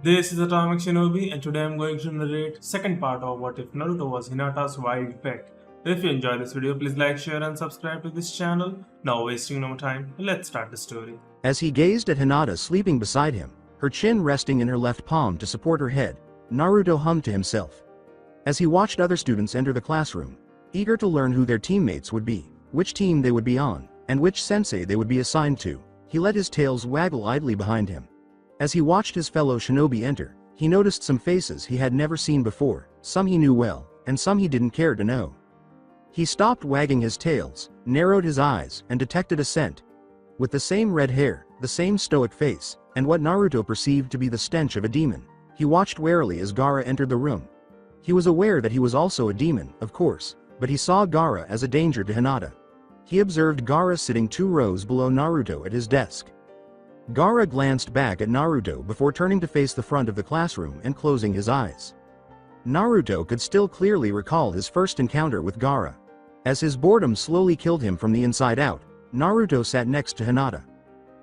This is Atomic Shinobi, and today I'm going to narrate second part of What If Naruto Was Hinata's Wild Pet. If you enjoy this video, please like, share and subscribe to this channel. Now wasting no more time, let's start the story. As he gazed at Hinata sleeping beside him, her chin resting in her left palm to support her head, Naruto hummed to himself. As he watched other students enter the classroom, eager to learn who their teammates would be, which team they would be on, and which sensei they would be assigned to, he let his tails waggle idly behind him. As he watched his fellow shinobi enter, he noticed some faces he had never seen before, some he knew well, and some he didn't care to know. He stopped wagging his tails, narrowed his eyes, and detected a scent. With the same red hair, the same stoic face, and what Naruto perceived to be the stench of a demon, he watched warily as Gaara entered the room. He was aware that he was also a demon, of course, but he saw Gaara as a danger to Hinata. He observed Gaara sitting 2 rows below Naruto at his desk. Gaara glanced back at Naruto before turning to face the front of the classroom and closing his eyes. Naruto could still clearly recall his first encounter with Gaara. As his boredom slowly killed him from the inside out, Naruto sat next to Hinata.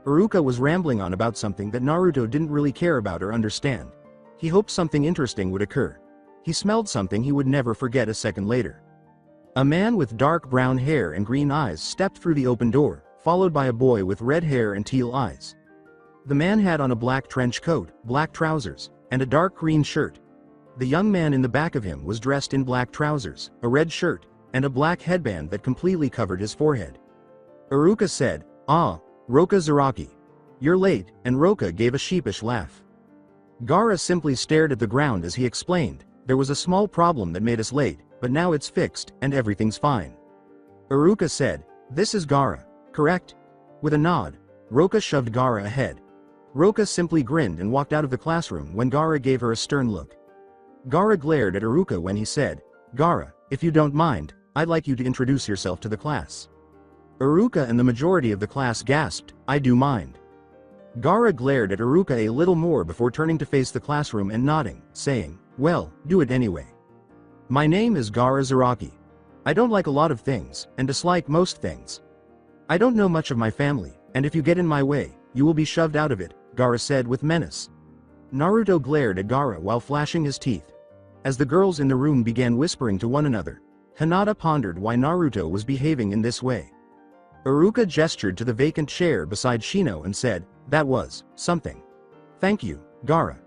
Iruka was rambling on about something that Naruto didn't really care about or understand. He hoped something interesting would occur. He smelled something he would never forget a second later. A man with dark brown hair and green eyes stepped through the open door, followed by a boy with red hair and teal eyes. The man had on a black trench coat, black trousers, and a dark green shirt. The young man in the back of him was dressed in black trousers, a red shirt, and a black headband that completely covered his forehead. Iruka said, "Ah, Roka Zaraki. You're late," and Roka gave a sheepish laugh. Gaara simply stared at the ground as he explained, "There was a small problem that made us late, but now it's fixed, and everything's fine." Iruka said, "This is Gaara, correct?" With a nod, Roka shoved Gaara ahead. Roka simply grinned and walked out of the classroom when Gaara gave her a stern look. Gaara glared at Iruka when he said, "Gaara, if you don't mind, I'd like you to introduce yourself to the class." Iruka and the majority of the class gasped, "I do mind." Gaara glared at Iruka a little more before turning to face the classroom and nodding, saying, "Well, do it anyway. My name is Gaara Zaraki. I don't like a lot of things, and dislike most things. I don't know much of my family, and if you get in my way, you will be shoved out of it," Gaara said with menace. Naruto glared at Gaara while flashing his teeth. As the girls in the room began whispering to one another, Hinata pondered why Naruto was behaving in this way. Iruka gestured to the vacant chair beside Shino and said, "That was something. Thank you, Gaara.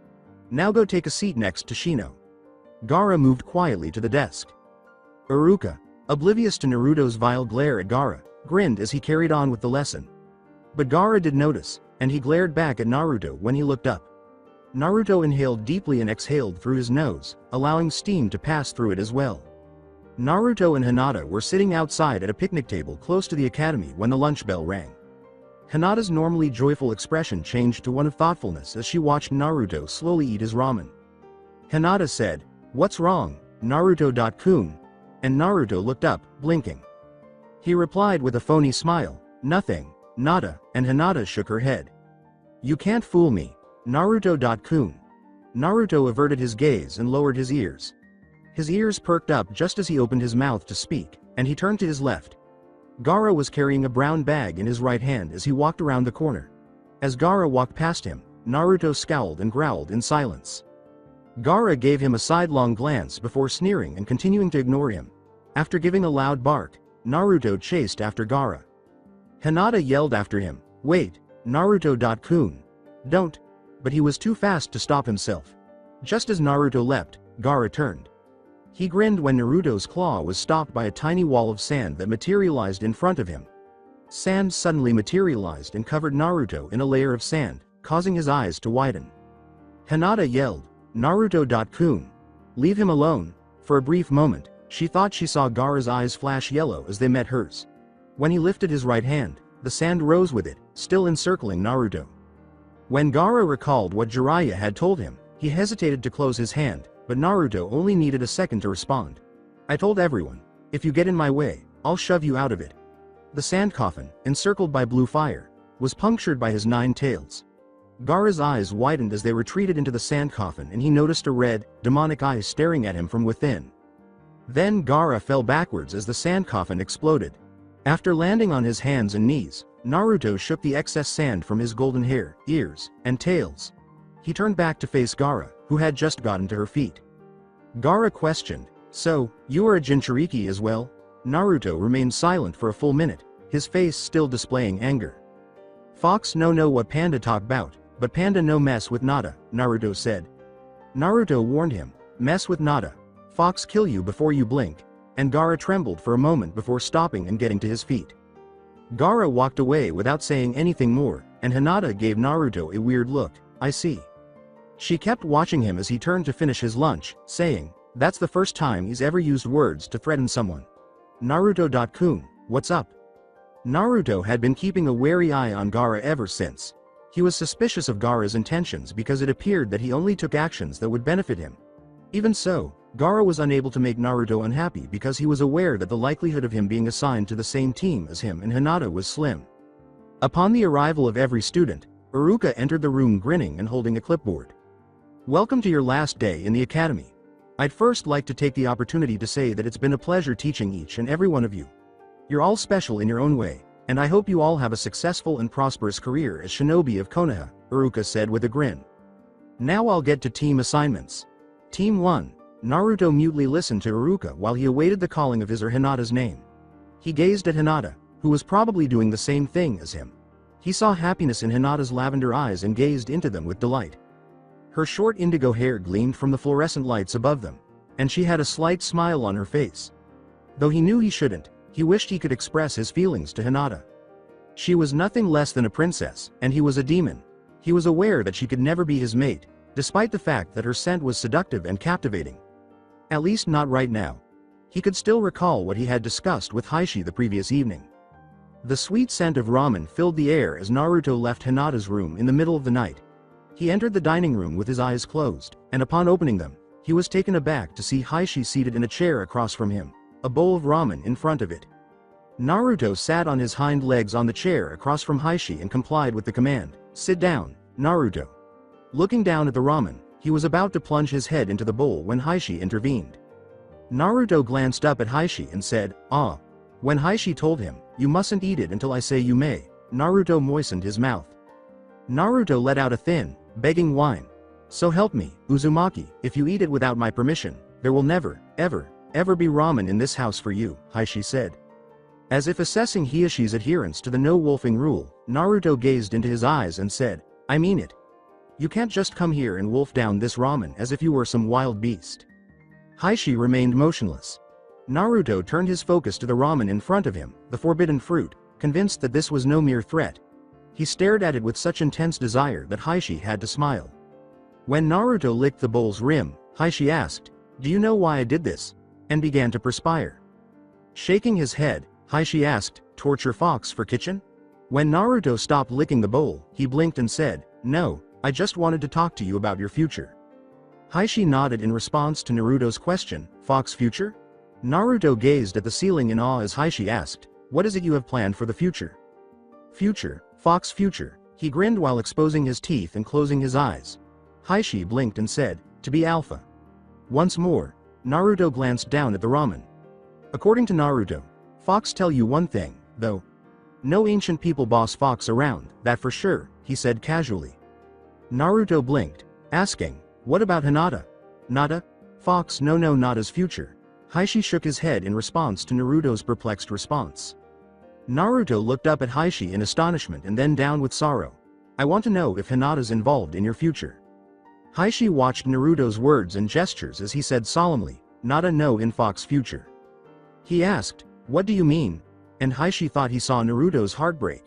Now go take a seat next to Shino." Gaara moved quietly to the desk. Iruka, oblivious to Naruto's vile glare at Gaara, grinned as he carried on with the lesson. But Gaara did notice, and he glared back at Naruto when he looked up. Naruto inhaled deeply and exhaled through his nose, allowing steam to pass through it as well. Naruto and Hinata were sitting outside at a picnic table close to the academy when the lunch bell rang. Hinata's normally joyful expression changed to one of thoughtfulness as she watched Naruto slowly eat his ramen. Hinata said, "What's wrong, Naruto-kun?" And Naruto looked up, blinking. He replied with a phony smile, "Nothing, nada," and Hinata shook her head. "You can't fool me, Naruto-kun." Naruto averted his gaze and lowered his ears. His ears perked up just as he opened his mouth to speak, and he turned to his left. Gaara was carrying a brown bag in his right hand as he walked around the corner. As Gaara walked past him, Naruto scowled and growled in silence. Gaara gave him a sidelong glance before sneering and continuing to ignore him. After giving a loud bark, Naruto chased after Gaara. Hinata yelled after him, "Wait, Naruto-kun. Don't." But he was too fast to stop himself. Just as Naruto leapt, Gaara turned. He grinned when Naruto's claw was stopped by a tiny wall of sand that materialized in front of him. Sand suddenly materialized and covered Naruto in a layer of sand, causing his eyes to widen. Hinata yelled, "Naruto-kun. Leave him alone." For a brief moment, she thought she saw Gaara's eyes flash yellow as they met hers. When he lifted his right hand, the sand rose with it, still encircling Naruto. When Gaara recalled what Jiraiya had told him, he hesitated to close his hand, but Naruto only needed a second to respond. "I told everyone, if you get in my way, I'll shove you out of it." The sand coffin, encircled by blue fire, was punctured by his 9 tails. Gaara's eyes widened as they retreated into the sand coffin and he noticed a red, demonic eye staring at him from within. Then Gaara fell backwards as the sand coffin exploded. After landing on his hands and knees, Naruto shook the excess sand from his golden hair, ears, and tails. He turned back to face Gaara, who had just gotten to her feet. Gaara questioned, "So, you are a Jinchuriki as well?" Naruto remained silent for a full minute, his face still displaying anger. "Fox no know what Panda talk bout, but Panda no mess with nada," Naruto said. Naruto warned him, "Mess with nada. Fox kill you before you blink," and Gaara trembled for a moment before stopping and getting to his feet. Gaara walked away without saying anything more, and Hinata gave Naruto a weird look. "I see." She kept watching him as he turned to finish his lunch, saying, "That's the first time he's ever used words to threaten someone." Naruto.kun, what's up? Naruto had been keeping a wary eye on Gaara ever since. He was suspicious of Gaara's intentions because it appeared that he only took actions that would benefit him. Even so, Gaara was unable to make Naruto unhappy because he was aware that the likelihood of him being assigned to the same team as him and Hinata was slim. Upon the arrival of every student, Iruka entered the room grinning and holding a clipboard. "Welcome to your last day in the academy. I'd first like to take the opportunity to say that it's been a pleasure teaching each and every one of you. You're all special in your own way, and I hope you all have a successful and prosperous career as shinobi of Konoha," Iruka said with a grin. "Now I'll get to team assignments. Team 1. Naruto mutely listened to Iruka while he awaited the calling of his or Hinata's name. He gazed at Hinata, who was probably doing the same thing as him. He saw happiness in Hinata's lavender eyes and gazed into them with delight. Her short indigo hair gleamed from the fluorescent lights above them, and she had a slight smile on her face. Though he knew he shouldn't, he wished he could express his feelings to Hinata. She was nothing less than a princess, and he was a demon. He was aware that she could never be his mate, despite the fact that her scent was seductive and captivating. At least not right now. He could still recall what he had discussed with Heishi the previous evening. The sweet scent of ramen filled the air as Naruto left Hinata's room in the middle of the night. He entered the dining room with his eyes closed, and upon opening them, he was taken aback to see Heishi seated in a chair across from him, a bowl of ramen in front of it. Naruto sat on his hind legs on the chair across from Heishi and complied with the command, "Sit down, Naruto." Looking down at the ramen, he was about to plunge his head into the bowl when Heishi intervened. Naruto glanced up at Heishi and said, "Ah." When Heishi told him, "You mustn't eat it until I say you may," Naruto moistened his mouth. Naruto let out a thin, begging whine. "So help me, Uzumaki, if you eat it without my permission, there will never, ever be ramen in this house for you," Heishi said. As if assessing Hiyoshi's adherence to the no-wolfing rule, Naruto gazed into his eyes and said, "I mean it. You can't just come here and wolf down this ramen as if you were some wild beast." Heishi remained motionless. Naruto turned his focus to the ramen in front of him, the forbidden fruit, convinced that this was no mere threat. He stared at it with such intense desire that Heishi had to smile. When Naruto licked the bowl's rim, Heishi asked, "Do you know why I did this?" and began to perspire. Shaking his head, Heishi asked, "Torture Fox for kitchen?" When Naruto stopped licking the bowl, he blinked and said, "No, I just wanted to talk to you about your future." Heishi nodded in response to Naruto's question, "Fox future?" Naruto gazed at the ceiling in awe as Heishi asked, "What is it you have planned for the future?" "Future, Fox future," he grinned while exposing his teeth and closing his eyes. Heishi blinked and said, "To be alpha." Once more, Naruto glanced down at the ramen. According to Naruto, Fox tell you one thing, though. No ancient people boss Fox around, that for sure, he said casually. Naruto blinked, asking, "What about Hinata?" "Nada? Fox no Nada's future." Heishi shook his head in response to Naruto's perplexed response. Naruto looked up at Heishi in astonishment and then down with sorrow. "I want to know if Hinata's involved in your future." Heishi watched Naruto's words and gestures as he said solemnly, "Nada no in Fox future." He asked, "What do you mean?" and Heishi thought he saw Naruto's heart break.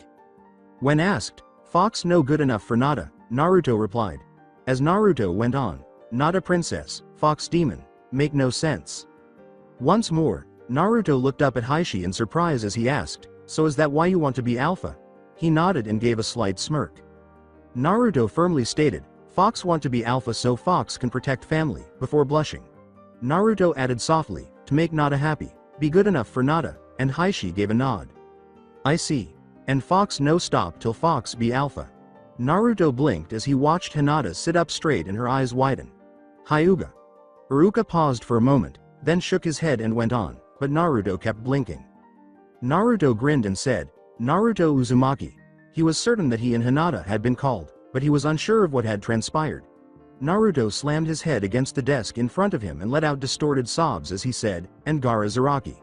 When asked, "Fox no good enough for Nada," Naruto replied. As Naruto went on, "Nada princess, Fox demon, make no sense." Once more, Naruto looked up at Heishi in surprise as he asked, "So is that why you want to be alpha?" He nodded and gave a slight smirk. Naruto firmly stated, "Fox want to be alpha so Fox can protect family," before blushing. Naruto added softly, "To make Nada happy, be good enough for Nada," and Heishi gave a nod. "I see. And Fox no stop till Fox be alpha." Naruto blinked as he watched Hinata sit up straight and her eyes widen. "Hyuga." Iruka paused for a moment, then shook his head and went on, but Naruto kept blinking. Naruto grinned and said, "Naruto Uzumaki." He was certain that he and Hinata had been called, but he was unsure of what had transpired, Naruto slammed his head against the desk in front of him and let out distorted sobs as he said, "And Gaara Zaraki."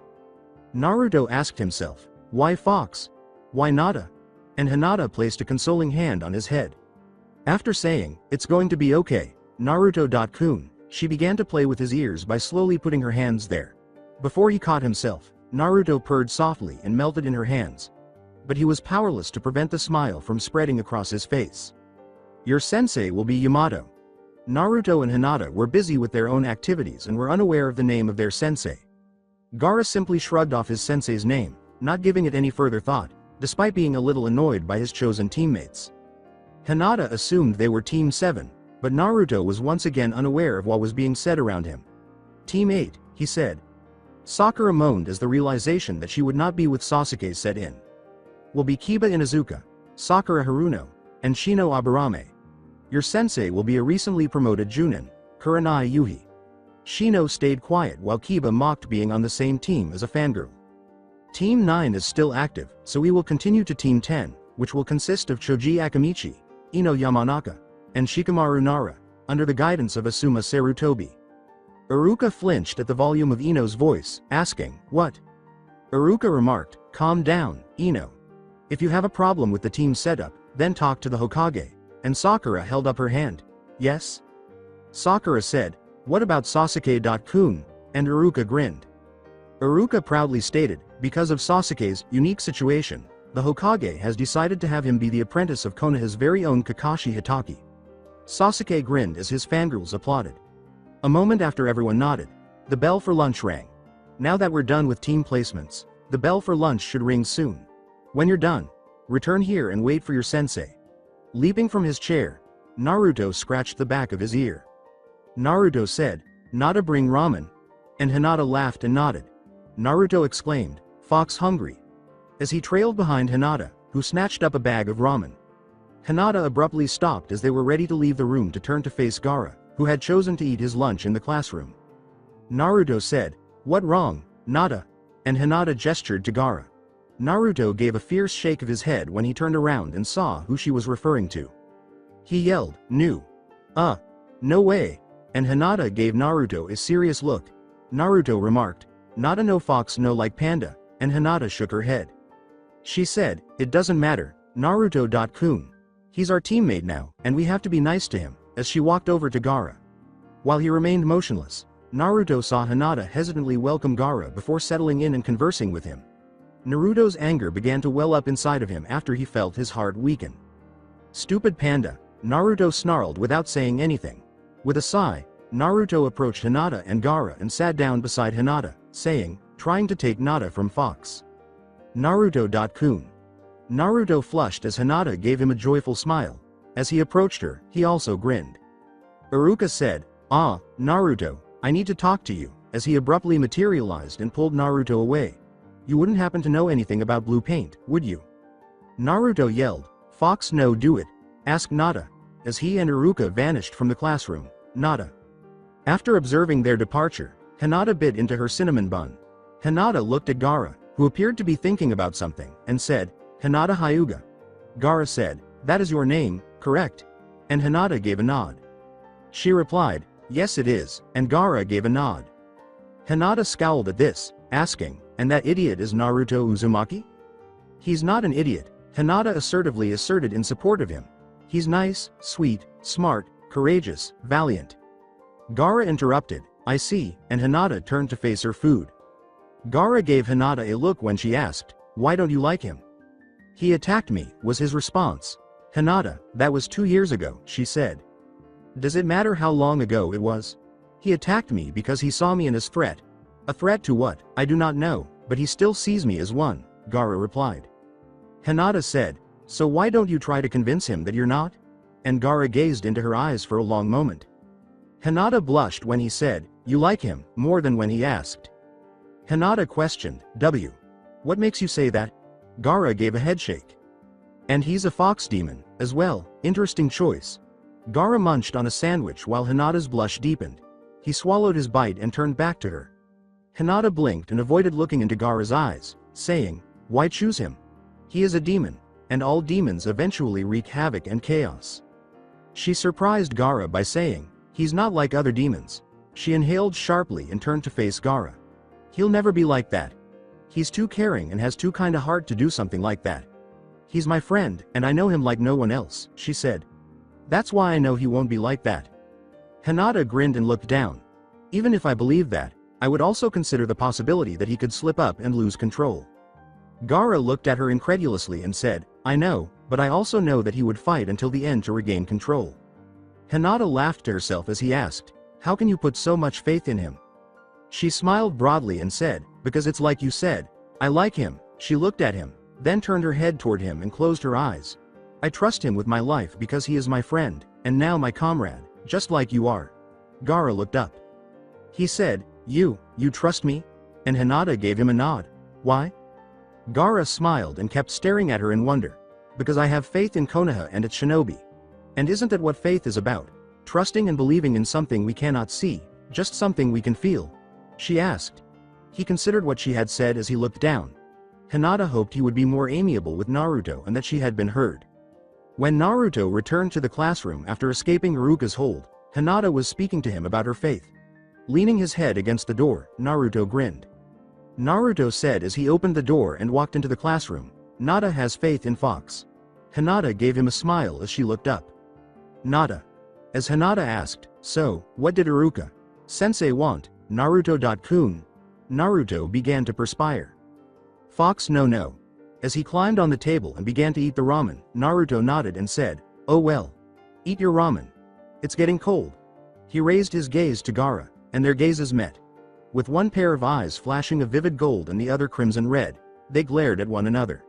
Naruto asked himself, "Why Fox? Why Nada?" And Hinata placed a consoling hand on his head. After saying, "It's going to be okay, Naruto-kun," she began to play with his ears by slowly putting her hands there. Before he caught himself, Naruto purred softly and melted in her hands. But he was powerless to prevent the smile from spreading across his face. "Your sensei will be Yamato." Naruto and Hinata were busy with their own activities and were unaware of the name of their sensei. Gaara simply shrugged off his sensei's name, not giving it any further thought, despite being a little annoyed by his chosen teammates. Hinata assumed they were Team 7, but Naruto was once again unaware of what was being said around him. "Team 8, he said. Sakura moaned as the realization that she would not be with Sasuke set in. "Will be Kiba Inuzuka, Sakura Haruno, and Shino Aburame. Your sensei will be a recently promoted Junin, Kurenai Yuhi." Shino stayed quiet while Kiba mocked being on the same team as a fangirl. "Team 9 is still active, so we will continue to Team 10, which will consist of Choji Akamichi, Ino Yamanaka, and Shikamaru Nara, under the guidance of Asuma Sarutobi." Iruka flinched at the volume of Ino's voice, asking, "What?" Iruka remarked, "Calm down, Ino. If you have a problem with the team setup, then talk to the Hokage," and Sakura held up her hand. "Yes?" Sakura said, "What about Sasuke-kun?" and Iruka grinned. Iruka proudly stated, "Because of Sasuke's unique situation, the Hokage has decided to have him be the apprentice of Konoha's very own Kakashi Hitaki." Sasuke grinned as his fangirls applauded. A moment after everyone nodded, the bell for lunch rang. "Now that we're done with team placements, the bell for lunch should ring soon. When you're done, return here and wait for your sensei." Leaping from his chair, Naruto scratched the back of his ear. Naruto said, "Nada bring ramen," and Hinata laughed and nodded. Naruto exclaimed, "Fox hungry," as he trailed behind Hinata, who snatched up a bag of ramen. Hinata abruptly stopped as they were ready to leave the room to turn to face Gaara, who had chosen to eat his lunch in the classroom. Naruto said, "What wrong, Nada?" and Hinata gestured to Gaara. Naruto gave a fierce shake of his head when he turned around and saw who she was referring to. He yelled, "No. No way," and Hinata gave Naruto a serious look. Naruto remarked, "Nada no fox no like panda," and Hinata shook her head. She said, "It doesn't matter, Naruto-kun. He's our teammate now, and we have to be nice to him," as she walked over to Gaara. While he remained motionless, Naruto saw Hinata hesitantly welcome Gaara before settling in and conversing with him. Naruto's anger began to well up inside of him after he felt his heart weaken. "Stupid panda," Naruto snarled without saying anything. With a sigh, Naruto approached Hinata and Gaara and sat down beside Hinata, saying, "Trying to take Nada from Fox. Naruto-kun." Naruto flushed as Hinata gave him a joyful smile. As he approached her, he also grinned. Iruka said, "Ah, Naruto, I need to talk to you," as he abruptly materialized and pulled Naruto away. "You wouldn't happen to know anything about blue paint, would you?" Naruto yelled, "Fox no do it, ask Nada," as he and Iruka vanished from the classroom. Nada. After observing their departure, Hinata bit into her cinnamon bun. Hinata looked at Gaara, who appeared to be thinking about something, and said, "Hinata Hyuga." Gaara said, "That is your name, correct?" And Hinata gave a nod. She replied, "Yes it is," and Gaara gave a nod. Hinata scowled at this, asking, "And that idiot is Naruto Uzumaki?" "He's not an idiot," Hinata assertively asserted in support of him. "He's nice, sweet, smart, courageous, valiant." Gaara interrupted, "I see," and Hinata turned to face her food. Gaara gave Hinata a look when she asked, "Why don't you like him?" "He attacked me," was his response. "Hinata, that was 2 years ago," she said. "Does it matter how long ago it was?" "He attacked me because he saw me in as threat." "A threat to what? I do not know, but he still sees me as one," Gaara replied. Hinata said, "So why don't you try to convince him that you're not?" And Gaara gazed into her eyes for a long moment. Hinata blushed when he said, "You like him, more than when he asked." Hinata questioned, What makes you say that?" Gaara gave a headshake. "And he's a fox demon, as well, interesting choice." Gaara munched on a sandwich while Hinata's blush deepened. He swallowed his bite and turned back to her. Hinata blinked and avoided looking into Gaara's eyes, saying, "Why choose him? He is a demon, and all demons eventually wreak havoc and chaos." She surprised Gaara by saying, "He's not like other demons." She inhaled sharply and turned to face Gaara. "He'll never be like that. He's too caring and has too kind a heart to do something like that. He's my friend, and I know him like no one else," she said. "That's why I know he won't be like that." Hinata grinned and looked down. "Even if I believed that, I would also consider the possibility that he could slip up and lose control." Gaara looked at her incredulously and said, "I know, but I also know that he would fight until the end to regain control." Hinata laughed to herself as he asked, "How can you put so much faith in him?" She smiled broadly and said, "Because it's like you said. I like him." She looked at him, then turned her head toward him and closed her eyes. "I trust him with my life because he is my friend, and now my comrade, just like you are." Gaara looked up. He said, You trust me?" And Hinata gave him a nod. "Why?" Gaara smiled and kept staring at her in wonder. "Because I have faith in Konoha and its shinobi. And isn't that what faith is about? Trusting and believing in something we cannot see, just something we can feel?" she asked. He considered what she had said as he looked down. Hinata hoped he would be more amiable with Naruto and that she had been heard. When Naruto returned to the classroom after escaping Haruka's hold, Hinata was speaking to him about her faith. Leaning his head against the door, Naruto grinned. Naruto said as he opened the door and walked into the classroom, "Nada has faith in Fox." Hinata gave him a smile as she looked up. "Nada." As Hinata asked, "So, what did Haruka sensei want, Naruto-kun?" Naruto began to perspire. "Fox no. As he climbed on the table and began to eat the ramen, Naruto nodded and said, "Oh well. Eat your ramen. It's getting cold." He raised his gaze to Gaara, and their gazes met. With one pair of eyes flashing a vivid gold and the other crimson red, they glared at one another.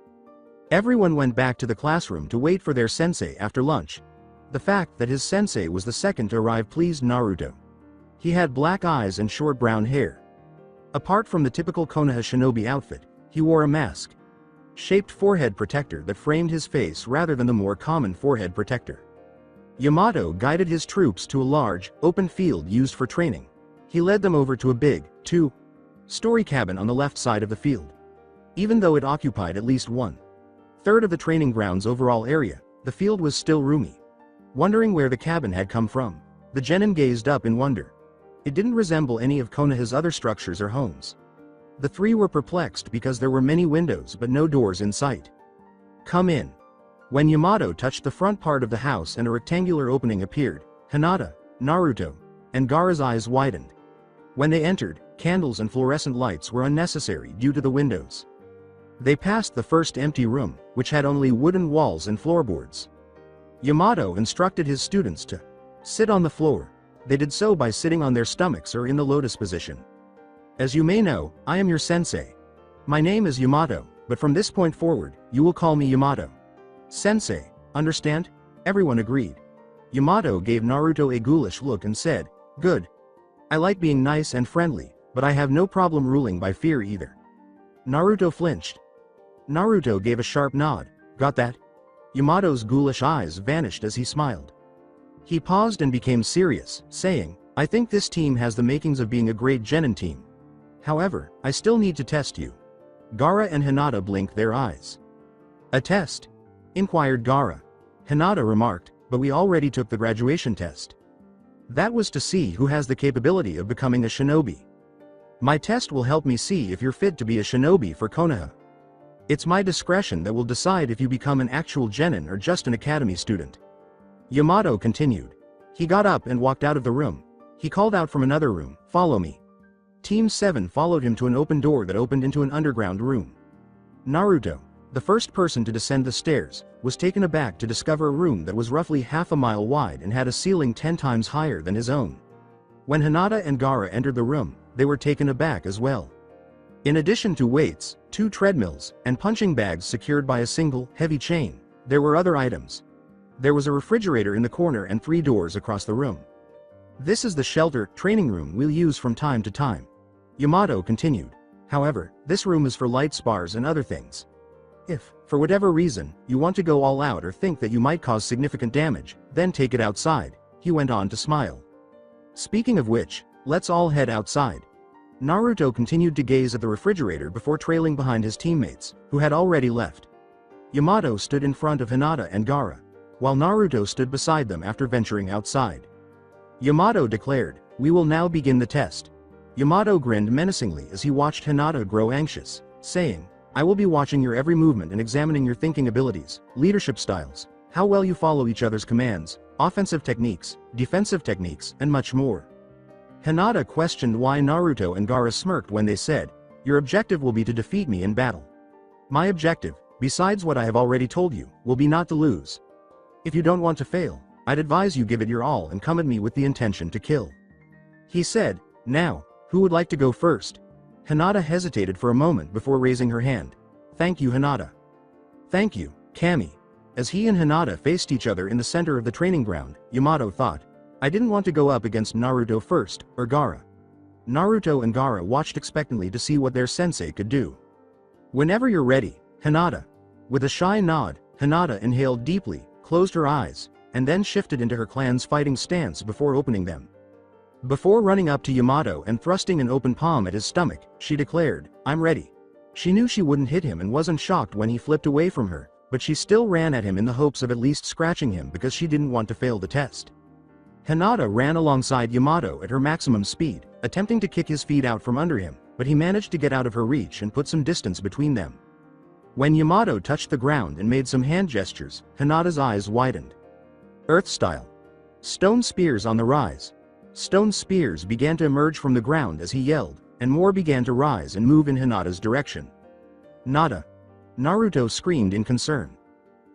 Everyone went back to the classroom to wait for their sensei after lunch. The fact that his sensei was the second to arrive pleased Naruto. He had black eyes and short brown hair. Apart from the typical Konoha shinobi outfit, he wore a mask-shaped forehead protector that framed his face rather than the more common forehead protector. Yamato guided his troops to a large, open field used for training. He led them over to a big, two-story cabin on the left side of the field. Even though it occupied at least 1/3 of the training ground's overall area, the field was still roomy. Wondering where the cabin had come from, the genin gazed up in wonder. It didn't resemble any of Konoha's other structures or homes. The three were perplexed because there were many windows but no doors in sight. "Come in." When Yamato touched the front part of the house and a rectangular opening appeared, Hinata, Naruto, and Gaara's eyes widened. When they entered, candles and fluorescent lights were unnecessary due to the windows. They passed the first empty room, which had only wooden walls and floorboards. Yamato instructed his students to sit on the floor. They did so by sitting on their stomachs or in the lotus position. "As you may know, I am your sensei. My name is Yamato, but from this point forward, you will call me Yamato. Sensei, understand?" Everyone agreed. Yamato gave Naruto a ghoulish look and said, "Good. I like being nice and friendly, but I have no problem ruling by fear either." Naruto flinched. Naruto gave a sharp nod. "Got that?" Yamato's ghoulish eyes vanished as he smiled. He paused and became serious, saying, "I think this team has the makings of being a great genin team. However, I still need to test you." Gaara and Hinata blinked their eyes. "A test?" inquired Gaara. Hinata remarked, "But we already took the graduation test. That was to see who has the capability of becoming a shinobi. My test will help me see if you're fit to be a shinobi for Konoha. It's my discretion that will decide if you become an actual genin or just an academy student." Yamato continued. He got up and walked out of the room. He called out from another room, "Follow me." Team 7 followed him to an open door that opened into an underground room. Naruto, the first person to descend the stairs, was taken aback to discover a room that was roughly half a mile wide and had a ceiling 10 times higher than his own. When Hinata and Gaara entered the room, they were taken aback as well. In addition to weights, 2 treadmills, and punching bags secured by a single, heavy chain, there were other items. There was a refrigerator in the corner and 3 doors across the room. "This is the shelter, training room we'll use from time to time," Yamato continued. "However, this room is for light spars and other things. If, for whatever reason, you want to go all out or think that you might cause significant damage, then take it outside," he went on to smile. "Speaking of which, let's all head outside." Naruto continued to gaze at the refrigerator before trailing behind his teammates, who had already left. Yamato stood in front of Hinata and Gaara. while Naruto stood beside them after venturing outside. Yamato declared, "We will now begin the test." Yamato grinned menacingly as he watched Hinata grow anxious, saying, "I will be watching your every movement and examining your thinking abilities, leadership styles, how well you follow each other's commands, offensive techniques, defensive techniques, and much more." Hinata questioned why Naruto and Gaara smirked when they said, "Your objective will be to defeat me in battle. My objective, besides what I have already told you, will be not to lose. If you don't want to fail, I'd advise you give it your all and come at me with the intention to kill." He said, "Now, who would like to go first?" Hinata hesitated for a moment before raising her hand. "Thank you, Hinata." "Thank you, Kami." As he and Hinata faced each other in the center of the training ground, Yamato thought, "I didn't want to go up against Naruto first, or Gaara." Naruto and Gaara watched expectantly to see what their sensei could do. "Whenever you're ready, Hinata." With a shy nod, Hinata inhaled deeply, closed her eyes, and then shifted into her clan's fighting stance before opening them. Before running up to Yamato and thrusting an open palm at his stomach, she declared, "I'm ready." She knew she wouldn't hit him and wasn't shocked when he flipped away from her, but she still ran at him in the hopes of at least scratching him because she didn't want to fail the test. Hinata ran alongside Yamato at her maximum speed, attempting to kick his feet out from under him, but he managed to get out of her reach and put some distance between them. When Yamato touched the ground and made some hand gestures, Hinata's eyes widened. Earth style. Stone spears on the rise. Stone spears began to emerge from the ground as he yelled, and more began to rise and move in Hinata's direction. "Nada!" Naruto screamed in concern.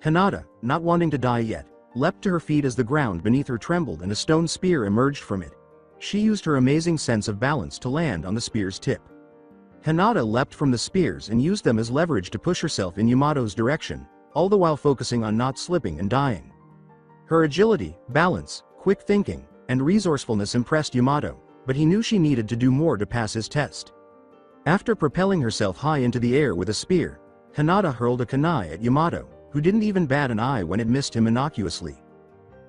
Hinata, not wanting to die yet, leapt to her feet as the ground beneath her trembled and a stone spear emerged from it. She used her amazing sense of balance to land on the spear's tip. Hinata leapt from the spears and used them as leverage to push herself in Yamato's direction, all the while focusing on not slipping and dying. Her agility, balance, quick thinking, and resourcefulness impressed Yamato, but he knew she needed to do more to pass his test. After propelling herself high into the air with a spear, Hinata hurled a kunai at Yamato, who didn't even bat an eye when it missed him innocuously.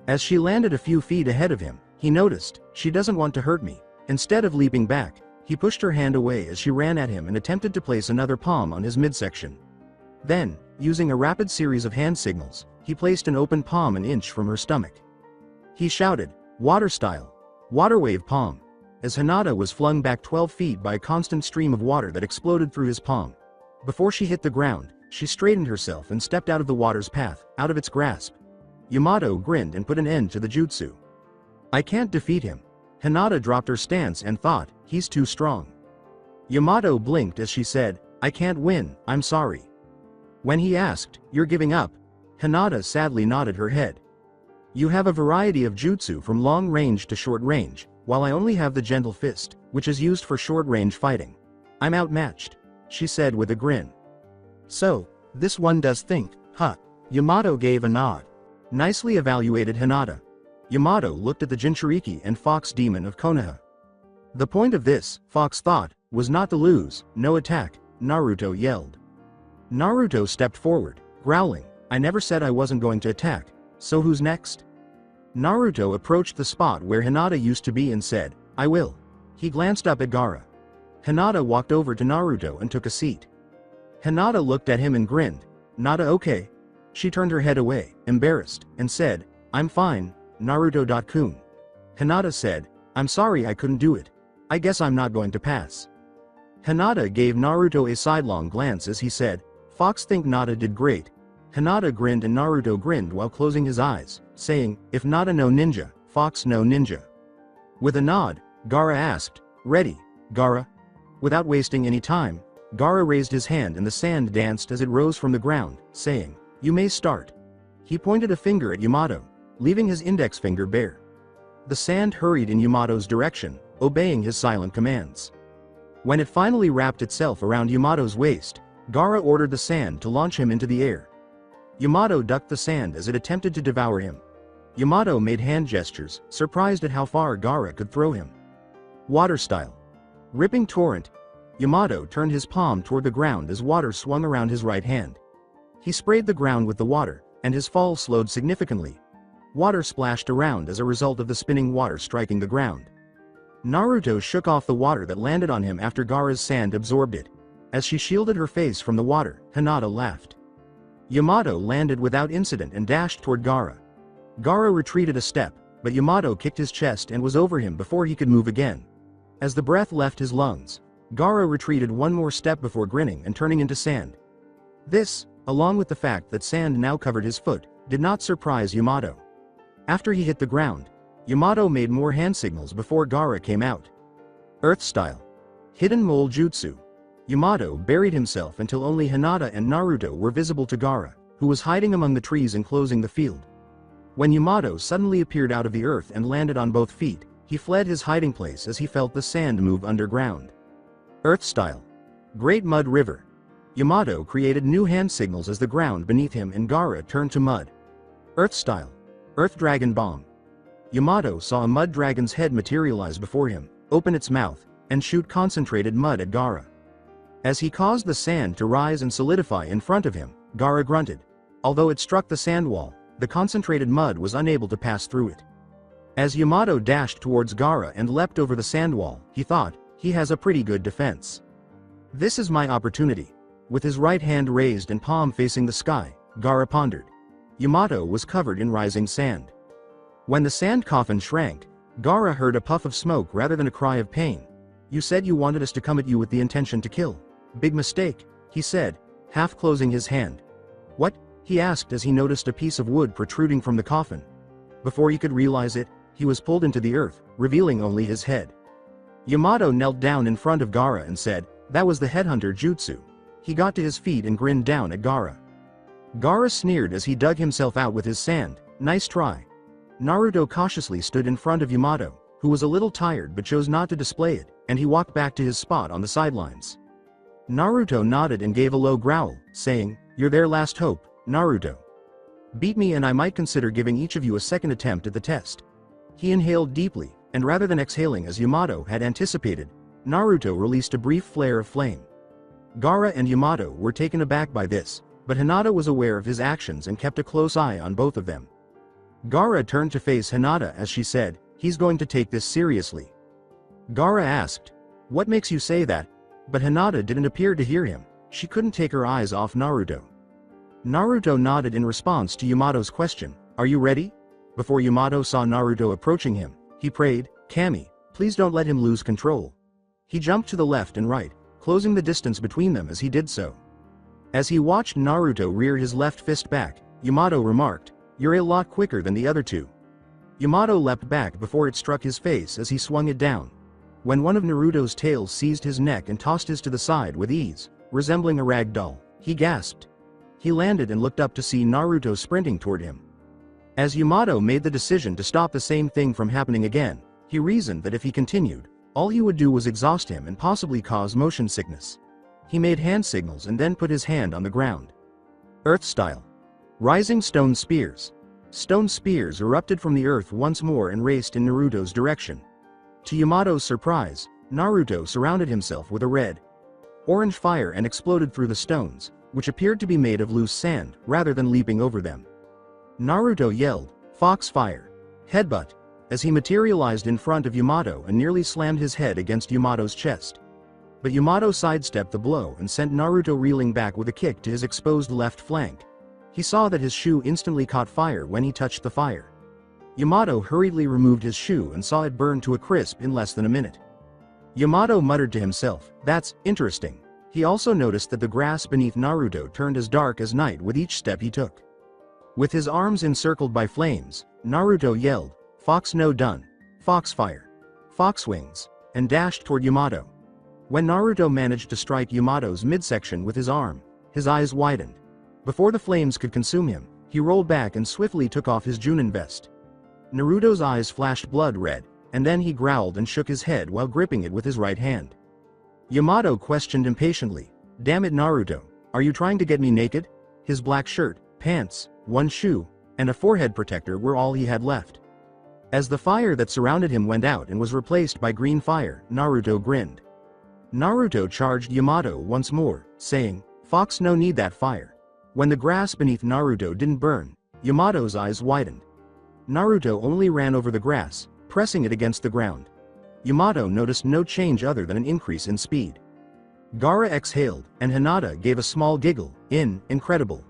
As she landed a few feet ahead of him, he noticed, "She doesn't want to hurt me." Instead of leaping back, he pushed her hand away as she ran at him and attempted to place another palm on his midsection. Then, using a rapid series of hand signals, he placed an open palm an inch from her stomach. He shouted, "Water style! Water wave palm!" as Hinata was flung back 12 feet by a constant stream of water that exploded through his palm. Before she hit the ground, she straightened herself and stepped out of the water's path, out of its grasp. Yamato grinned and put an end to the jutsu. "I can't defeat him." Hinata dropped her stance and thought, "He's too strong." Yamato blinked as she said, "I can't win, I'm sorry." When he asked, "You're giving up?" Hinata sadly nodded her head. "You have a variety of jutsu from long range to short range, while I only have the gentle fist, which is used for short range fighting. I'm outmatched," she said with a grin. "So, this one does think, huh?" Yamato gave a nod. Nicely evaluated Hinata. Yamato looked at the Jinchuriki and Fox Demon of Konoha. The point of this, Fox thought, was not to lose, no attack, Naruto yelled. Naruto stepped forward, growling, "I never said I wasn't going to attack, so who's next?" Naruto approached the spot where Hinata used to be and said, "I will." He glanced up at Gaara. Hinata walked over to Naruto and took a seat. Hinata looked at him and grinned. "Nada okay?" She turned her head away, embarrassed, and said, "I'm fine, Naruto-kun." Hinata said, "I'm sorry I couldn't do it. I guess I'm not going to pass." Hinata gave Naruto a sidelong glance as he said, "Fox think Nada did great." Hinata grinned and Naruto grinned while closing his eyes, saying, "If Nada no ninja, Fox no ninja." With a nod, Gaara asked, "Ready, Gaara?" Without wasting any time, Gaara raised his hand and the sand danced as it rose from the ground, saying, "You may start." He pointed a finger at Yamato, leaving his index finger bare. The sand hurried in Yamato's direction, obeying his silent commands. When it finally wrapped itself around Yamato's waist, Gaara ordered the sand to launch him into the air. Yamato ducked the sand as it attempted to devour him. Yamato made hand gestures, surprised at how far Gaara could throw him. Water style. Ripping torrent. Yamato turned his palm toward the ground as water swung around his right hand. He sprayed the ground with the water, and his fall slowed significantly. Water splashed around as a result of the spinning water striking the ground. Naruto shook off the water that landed on him after Gaara's sand absorbed it. As she shielded her face from the water, Hinata laughed. Yamato landed without incident and dashed toward Gaara, Gaara retreated a step, but Yamato kicked his chest and was over him before he could move again. As the breath left his lungs, Gaara retreated one more step before grinning and turning into sand. This, along with the fact that sand now covered his foot, did not surprise Yamato. After he hit the ground, Yamato made more hand signals before Gaara came out. Earth style. Hidden mole jutsu. Yamato buried himself until only Hinata and Naruto were visible to Gaara, who was hiding among the trees enclosing the field. When Yamato suddenly appeared out of the earth and landed on both feet, he fled his hiding place as he felt the sand move underground. Earth style. Great Mud River. Yamato created new hand signals as the ground beneath him and Gaara turned to mud. Earth style. Earth Dragon Bomb. Yamato saw a mud dragon's head materialize before him, open its mouth, and shoot concentrated mud at Gaara. As he caused the sand to rise and solidify in front of him, Gaara grunted. Although it struck the sand wall, the concentrated mud was unable to pass through it. As Yamato dashed towards Gaara and leapt over the sand wall, he thought, he has a pretty good defense. This is my opportunity. With his right hand raised and palm facing the sky, Gaara pondered. Yamato was covered in rising sand. When the sand coffin shrank, Gaara heard a puff of smoke rather than a cry of pain. You said you wanted us to come at you with the intention to kill. Big mistake, he said, half closing his hand. What? He asked as he noticed a piece of wood protruding from the coffin. Before he could realize it, he was pulled into the earth, revealing only his head. Yamato knelt down in front of Gaara and said, that was the headhunter jutsu. He got to his feet and grinned down at Gaara. Gaara sneered as he dug himself out with his sand. Nice try. Naruto cautiously stood in front of Yamato, who was a little tired but chose not to display it, and he walked back to his spot on the sidelines. Naruto nodded and gave a low growl, saying, you're their last hope, Naruto. Beat me and I might consider giving each of you a second attempt at the test. He inhaled deeply, and rather than exhaling as Yamato had anticipated, Naruto released a brief flare of flame. Gaara and Yamato were taken aback by this, but Hinata was aware of his actions and kept a close eye on both of them. Gaara turned to face Hinata as she said, he's going to take this seriously. Gaara asked, what makes you say that? But Hinata didn't appear to hear him. She couldn't take her eyes off Naruto. Naruto nodded in response to Yamato's question, are you ready? Before Yamato saw Naruto approaching him, he prayed, Kami, please don't let him lose control. He jumped to the left and right, closing the distance between them as he did so. As he watched Naruto rear his left fist back, Yamato remarked, you're a lot quicker than the other two. Yamato leapt back before it struck his face as he swung it down. When one of Naruto's tails seized his neck and tossed his to the side with ease, resembling a rag doll, he gasped. He landed and looked up to see Naruto sprinting toward him. As Yamato made the decision to stop the same thing from happening again, he reasoned that if he continued, all he would do was exhaust him and possibly cause motion sickness. He made hand signals and then put his hand on the ground. Earth style. Rising stone spears. Stone spears erupted from the earth once more and raced in Naruto's direction. To Yamato's surprise, Naruto surrounded himself with a red, orange fire and exploded through the stones, which appeared to be made of loose sand, rather than leaping over them. Naruto yelled, Fox fire! Headbutt! As he materialized in front of Yamato and nearly slammed his head against Yamato's chest. But Yamato sidestepped the blow and sent Naruto reeling back with a kick to his exposed left flank. He saw that his shoe instantly caught fire when he touched the fire. Yamato hurriedly removed his shoe and saw it burn to a crisp in less than a minute. Yamato muttered to himself, that's interesting. He also noticed that the grass beneath Naruto turned as dark as night with each step he took. With his arms encircled by flames, Naruto yelled, Fox no done, Fox fire, Fox wings, and dashed toward Yamato. When Naruto managed to strike Yamato's midsection with his arm, his eyes widened. Before the flames could consume him, he rolled back and swiftly took off his Junin vest. Naruto's eyes flashed blood red, and then he growled and shook his head while gripping it with his right hand. Yamato questioned impatiently, damn it Naruto, are you trying to get me naked? His black shirt, pants, one shoe, and a forehead protector were all he had left. As the fire that surrounded him went out and was replaced by green fire, Naruto grinned. Naruto charged Yamato once more, saying, Fox no need that fire. When the grass beneath Naruto didn't burn, Yamato's eyes widened. Naruto only ran over the grass, pressing it against the ground. Yamato noticed no change other than an increase in speed. Gaara exhaled, and Hinata gave a small giggle, incredible.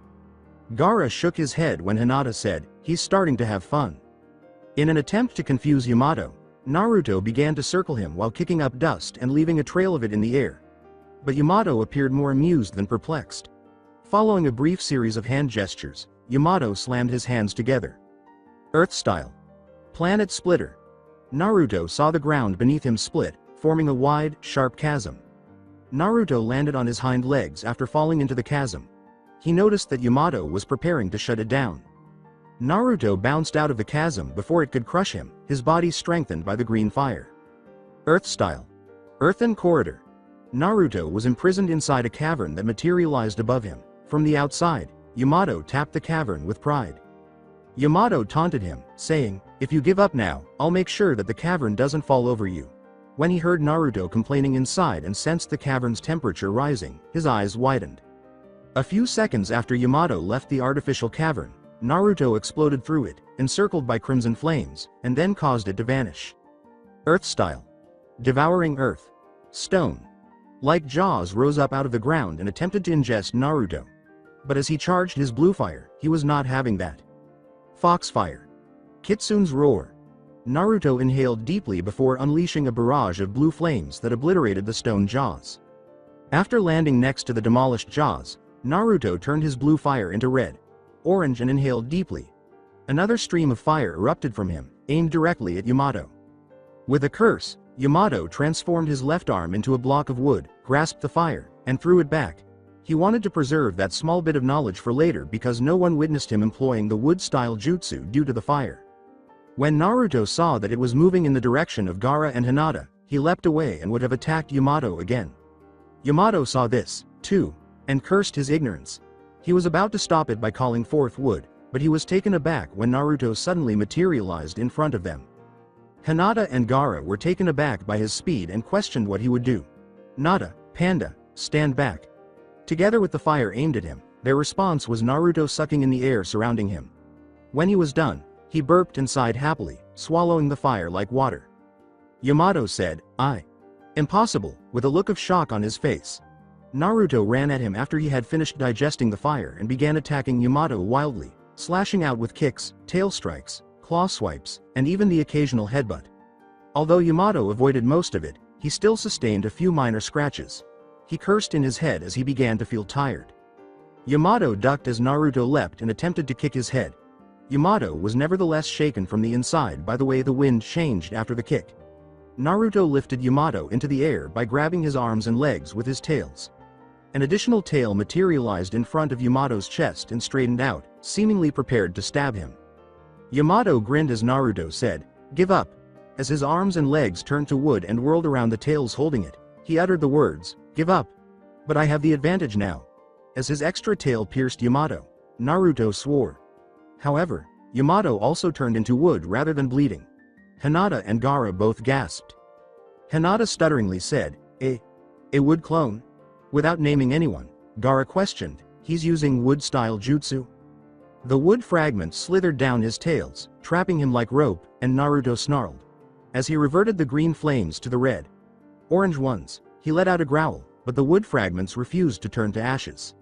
Gaara shook his head when Hinata said, He's starting to have fun. In an attempt to confuse Yamato, Naruto began to circle him while kicking up dust and leaving a trail of it in the air. But Yamato appeared more amused than perplexed. Following a brief series of hand gestures, Yamato slammed his hands together. Earth style. Planet splitter. Naruto saw the ground beneath him split, forming a wide, sharp chasm. Naruto landed on his hind legs after falling into the chasm. He noticed that Yamato was preparing to shut it down. Naruto bounced out of the chasm before it could crush him, his body strengthened by the green fire. Earth style. Earthen corridor. Naruto was imprisoned inside a cavern that materialized above him. From the outside, Yamato tapped the cavern with pride. Yamato taunted him, saying, "If you give up now, I'll make sure that the cavern doesn't fall over you." When he heard Naruto complaining inside and sensed the cavern's temperature rising, his eyes widened. A few seconds after Yamato left the artificial cavern, Naruto exploded through it, encircled by crimson flames, and then caused it to vanish. Earth style. Devouring earth. Stone. Like jaws rose up out of the ground and attempted to ingest Naruto. But as he charged his blue fire, he was not having that. Foxfire. Kitsune's roar. Naruto inhaled deeply before unleashing a barrage of blue flames that obliterated the stone jaws. After landing next to the demolished jaws, Naruto turned his blue fire into red, orange and inhaled deeply. Another stream of fire erupted from him, aimed directly at Yamato. With a curse, Yamato transformed his left arm into a block of wood, grasped the fire, and threw it back. He wanted to preserve that small bit of knowledge for later because no one witnessed him employing the wood-style jutsu due to the fire. When Naruto saw that it was moving in the direction of Gaara and Hinata, he leapt away and would have attacked Yamato again. Yamato saw this, too, and cursed his ignorance. He was about to stop it by calling forth wood, but he was taken aback when Naruto suddenly materialized in front of them. Hinata and Gaara were taken aback by his speed and questioned what he would do. "Nada, Panda, stand back." Together with the fire aimed at him, their response was Naruto sucking in the air surrounding him. When he was done, he burped and sighed happily, swallowing the fire like water. Yamato said, Impossible," with a look of shock on his face. Naruto ran at him after he had finished digesting the fire and began attacking Yamato wildly, slashing out with kicks, tail strikes, claw swipes, and even the occasional headbutt. Although Yamato avoided most of it, he still sustained a few minor scratches. He cursed in his head as he began to feel tired. Yamato ducked as Naruto leapt and attempted to kick his head. Yamato was nevertheless shaken from the inside by the way the wind changed after the kick. Naruto lifted Yamato into the air by grabbing his arms and legs with his tails. An additional tail materialized in front of Yamato's chest and straightened out, seemingly prepared to stab him. Yamato grinned as Naruto said, "Give up." As his arms and legs turned to wood and whirled around the tails holding it, he uttered the words, "Give up. But I have the advantage now." As his extra tail pierced Yamato, Naruto swore. However, Yamato also turned into wood rather than bleeding. Hinata and Gaara both gasped. Hinata stutteringly said, A wood clone?" Without naming anyone, Gaara questioned, "He's using wood-style jutsu?" The wood fragments slithered down his tails, trapping him like rope, and Naruto snarled. As he reverted the green flames to the red, orange ones, he let out a growl, but the wood fragments refused to turn to ashes.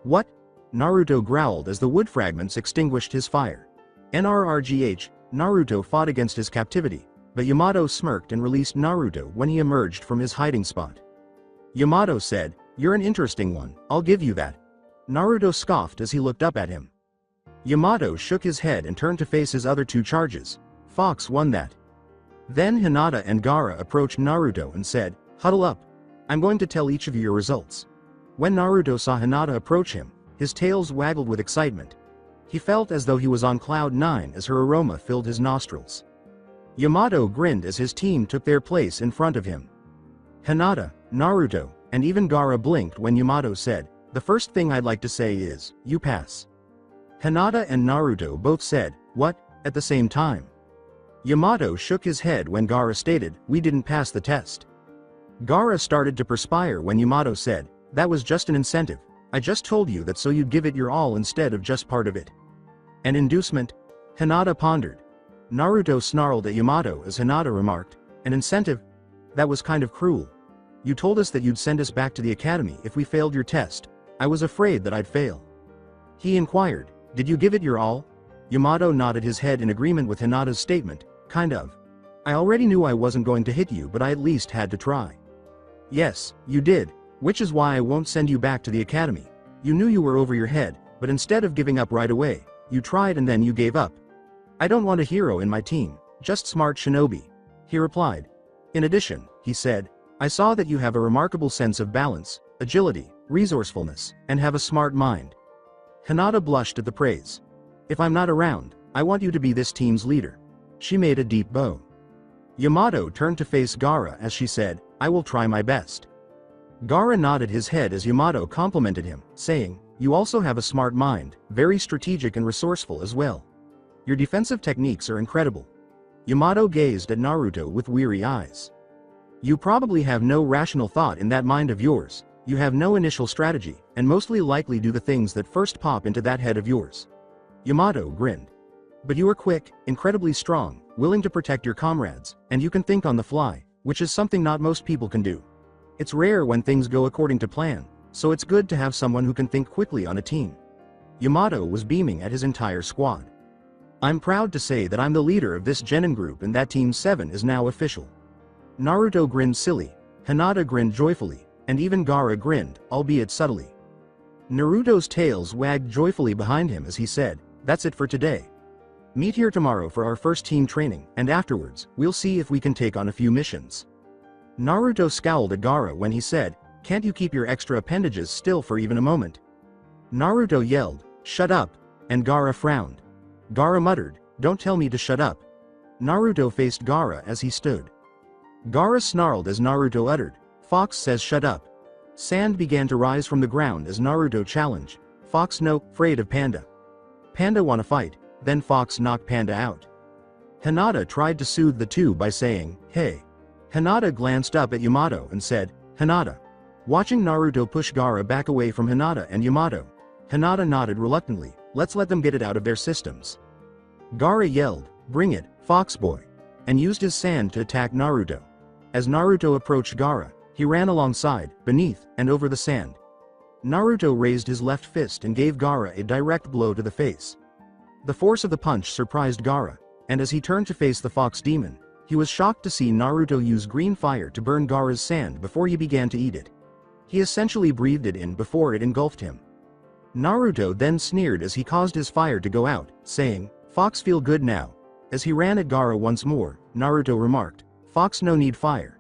"What?" Naruto growled as the wood fragments extinguished his fire. NRRGH, Naruto fought against his captivity, but Yamato smirked and released Naruto when he emerged from his hiding spot. Yamato said, "You're an interesting one, I'll give you that." Naruto scoffed as he looked up at him. Yamato shook his head and turned to face his other two charges. Fox won that. Then Hinata and Gaara approached Naruto and said, "Huddle up. I'm going to tell each of you your results." When Naruto saw Hinata approach him, his tails waggled with excitement. He felt as though he was on cloud 9 as her aroma filled his nostrils. Yamato grinned as his team took their place in front of him. Hinata, Naruto, and even Gaara blinked when Yamato said, "The first thing I'd like to say is, you pass." Hinata and Naruto both said, "What?" at the same time. Yamato shook his head when Gaara stated, "We didn't pass the test." Gaara started to perspire when Yamato said, "That was just an incentive. I just told you that so you'd give it your all instead of just part of it." An inducement? Hinata pondered. Naruto snarled at Yamato as Hinata remarked, "An incentive? That was kind of cruel. You told us that you'd send us back to the academy if we failed your test. I was afraid that I'd fail." He inquired, "Did you give it your all?" Yamato nodded his head in agreement with Hinata's statement, kind of. I already knew I wasn't going to hit you, but I at least had to try. Yes, you did, which is why I won't send you back to the academy. You knew you were over your head, but instead of giving up right away, you tried and then you gave up. I don't want a hero in my team, just smart shinobi. He replied. In addition, he said, I saw that you have a remarkable sense of balance, agility, resourcefulness, and have a smart mind. Hinata blushed at the praise. If I'm not around, I want you to be this team's leader. She made a deep bow. Yamato turned to face Gaara as she said, I will try my best. Gaara nodded his head as Yamato complimented him, saying, You also have a smart mind, very strategic and resourceful as well. Your defensive techniques are incredible. Yamato gazed at Naruto with weary eyes. You probably have no rational thought in that mind of yours, you have no initial strategy, and mostly likely do the things that first pop into that head of yours. Yamato grinned. But you are quick, incredibly strong, willing to protect your comrades, and you can think on the fly, which is something not most people can do. It's rare when things go according to plan, so it's good to have someone who can think quickly on a team. Yamato was beaming at his entire squad. I'm proud to say that I'm the leader of this genin group and that Team 7 is now official. Naruto grinned silly, Hinata grinned joyfully, and even Gaara grinned, albeit subtly. Naruto's tails wagged joyfully behind him as he said, That's it for today. Meet here tomorrow for our first team training, and afterwards, we'll see if we can take on a few missions. Naruto scowled at Gaara when he said, Can't you keep your extra appendages still for even a moment? Naruto yelled, Shut up, and Gaara frowned. Gaara muttered, Don't tell me to shut up. Naruto faced Gaara as he stood. Gaara snarled as Naruto uttered, Fox says shut up. Sand began to rise from the ground as Naruto challenged, Fox no, afraid of Panda. Panda wanna fight, then Fox knocked Panda out. Hinata tried to soothe the two by saying, Hey. Hinata glanced up at Yamato and said, Hinata. Watching Naruto push Gaara back away from Hinata and Yamato, Hinata nodded reluctantly, let's let them get it out of their systems. Gaara yelled, Bring it, Fox boy, and used his sand to attack Naruto. As Naruto approached Gaara, he ran alongside, beneath, and over the sand. Naruto raised his left fist and gave Gaara a direct blow to the face. The force of the punch surprised Gaara, and as he turned to face the fox demon, he was shocked to see Naruto use green fire to burn Gaara's sand before he began to eat it. He essentially breathed it in before it engulfed him. Naruto then sneered as he caused his fire to go out, saying, Fox feel good now. As he ran at Gaara once more, Naruto remarked, Fox no need fire.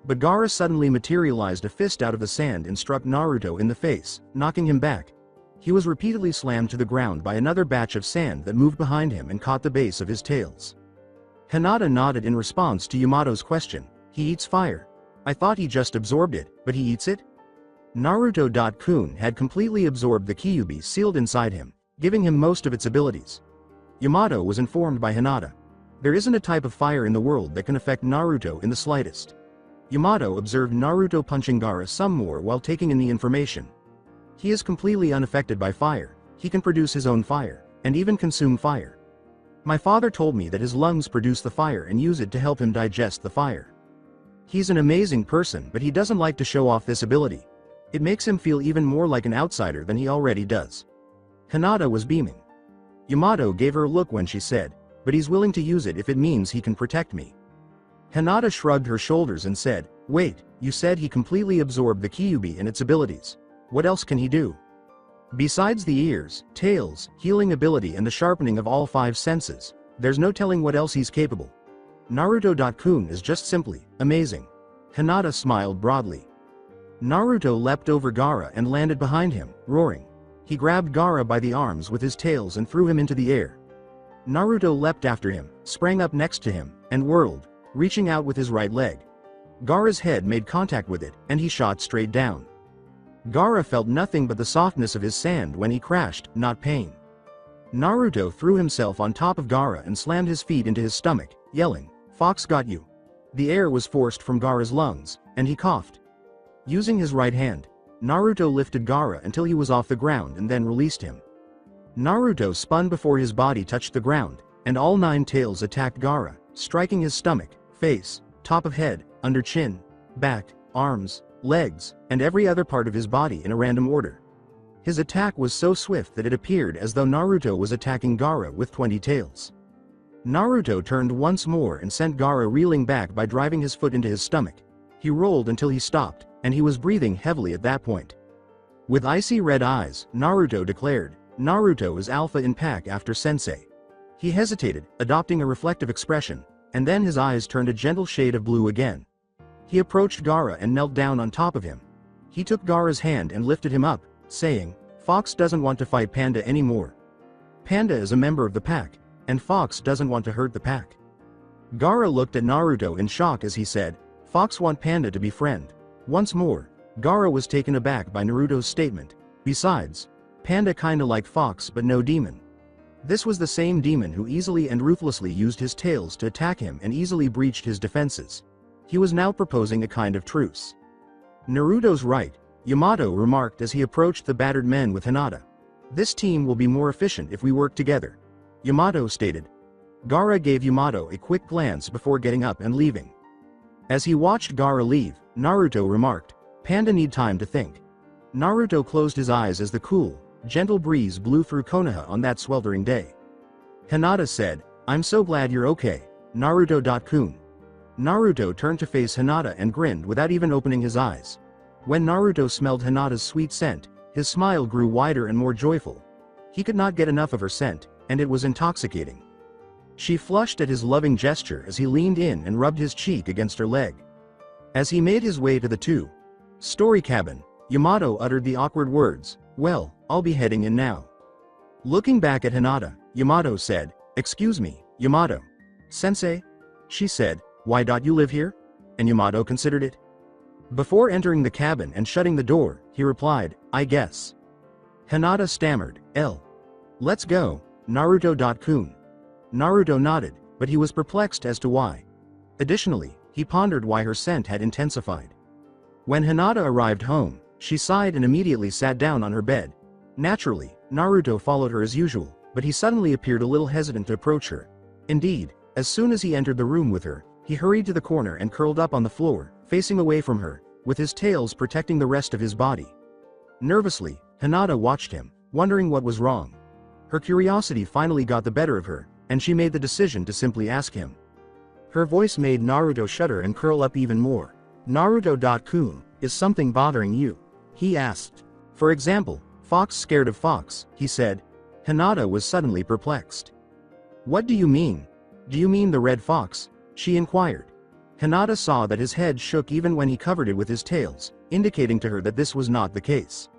But Gaara suddenly materialized a fist out of the sand and struck Naruto in the face, knocking him back. He was repeatedly slammed to the ground by another batch of sand that moved behind him and caught the base of his tails. Hinata nodded in response to Yamato's question, He eats fire. I thought he just absorbed it, but he eats it? Naruto.kun had completely absorbed the Kyuubi sealed inside him, giving him most of its abilities. Yamato was informed by Hinata. There isn't a type of fire in the world that can affect Naruto in the slightest. Yamato observed Naruto punching Gaara some more while taking in the information. He is completely unaffected by fire, he can produce his own fire, and even consume fire. My father told me that his lungs produce the fire and use it to help him digest the fire. He's an amazing person, but he doesn't like to show off this ability. It makes him feel even more like an outsider than he already does. Hinata was beaming. Yamato gave her a look when she said, But he's willing to use it if it means he can protect me. Hinata shrugged her shoulders and said, Wait, you said he completely absorbed the Kyuubi and its abilities. What else can he do? Besides the ears, tails, healing ability and the sharpening of all 5 senses, there's no telling what else he's capable. Naruto.kun is just simply amazing. Hinata smiled broadly. Naruto leapt over Gaara and landed behind him, roaring. He grabbed Gaara by the arms with his tails and threw him into the air. Naruto leapt after him, sprang up next to him, and whirled, reaching out with his right leg. Gaara's head made contact with it, and he shot straight down. Gaara felt nothing but the softness of his sand when he crashed, not pain. Naruto threw himself on top of Gaara and slammed his feet into his stomach, yelling, Fox got you. The air was forced from Gaara's lungs, and he coughed. Using his right hand, Naruto lifted Gaara until he was off the ground and then released him. Naruto spun before his body touched the ground, and all 9 tails attacked Gaara, striking his stomach, face, top of head, under chin, back, arms, legs, and every other part of his body in a random order. His attack was so swift that it appeared as though Naruto was attacking Gaara with 20 tails. Naruto turned once more and sent Gaara reeling back by driving his foot into his stomach. He rolled until he stopped, and he was breathing heavily at that point. With icy red eyes, Naruto declared, "Naruto is alpha in pack after sensei." He hesitated, adopting a reflective expression, and then his eyes turned a gentle shade of blue again. He approached Gaara and knelt down on top of him. He took Gaara's hand and lifted him up, saying, "Fox doesn't want to fight Panda anymore. Panda is a member of the pack, and Fox doesn't want to hurt the pack." Gaara looked at Naruto in shock as he said, "Fox want Panda to be friend." Once more, Gaara was taken aback by Naruto's statement. Besides, Panda kinda like Fox but no demon. This was the same demon who easily and ruthlessly used his tails to attack him and easily breached his defenses. He was now proposing a kind of truce. "Naruto's right," Yamato remarked as he approached the battered men with Hinata. "This team will be more efficient if we work together," Yamato stated. Gaara gave Yamato a quick glance before getting up and leaving. As he watched Gaara leave, Naruto remarked, "Panda need time to think." Naruto closed his eyes as the cool, gentle breeze blew through Konoha on that sweltering day. Hinata said, "I'm so glad you're okay, Naruto-kun." Naruto turned to face Hinata and grinned without even opening his eyes. When Naruto smelled Hinata's sweet scent, his smile grew wider and more joyful. He could not get enough of her scent, and it was intoxicating. She flushed at his loving gesture as he leaned in and rubbed his cheek against her leg. As he made his way to the two-story cabin, Yamato uttered the awkward words, "Well, I'll be heading in now." Looking back at Hinata, Yamato said, "Excuse me, Yamato." "Sensei?" She said, "Why don't you live here?" And Yamato considered it. Before entering the cabin and shutting the door, he replied, "I guess." Hinata stammered, "Let's go, Naruto-kun." Naruto nodded, but he was perplexed as to why. Additionally, he pondered why her scent had intensified. When Hinata arrived home, she sighed and immediately sat down on her bed. Naturally, Naruto followed her as usual, but he suddenly appeared a little hesitant to approach her. Indeed, as soon as he entered the room with her, he hurried to the corner and curled up on the floor, facing away from her, with his tails protecting the rest of his body. Nervously, Hinata watched him, wondering what was wrong. Her curiosity finally got the better of her, and she made the decision to simply ask him. Her voice made Naruto shudder and curl up even more. "Naruto-kun, is something bothering you?" he asked. "For example, Fox scared of Fox," he said. Hinata was suddenly perplexed. "What do you mean? Do you mean the red fox?" she inquired. Hinata saw that his head shook even when he covered it with his tails, indicating to her that this was not the case.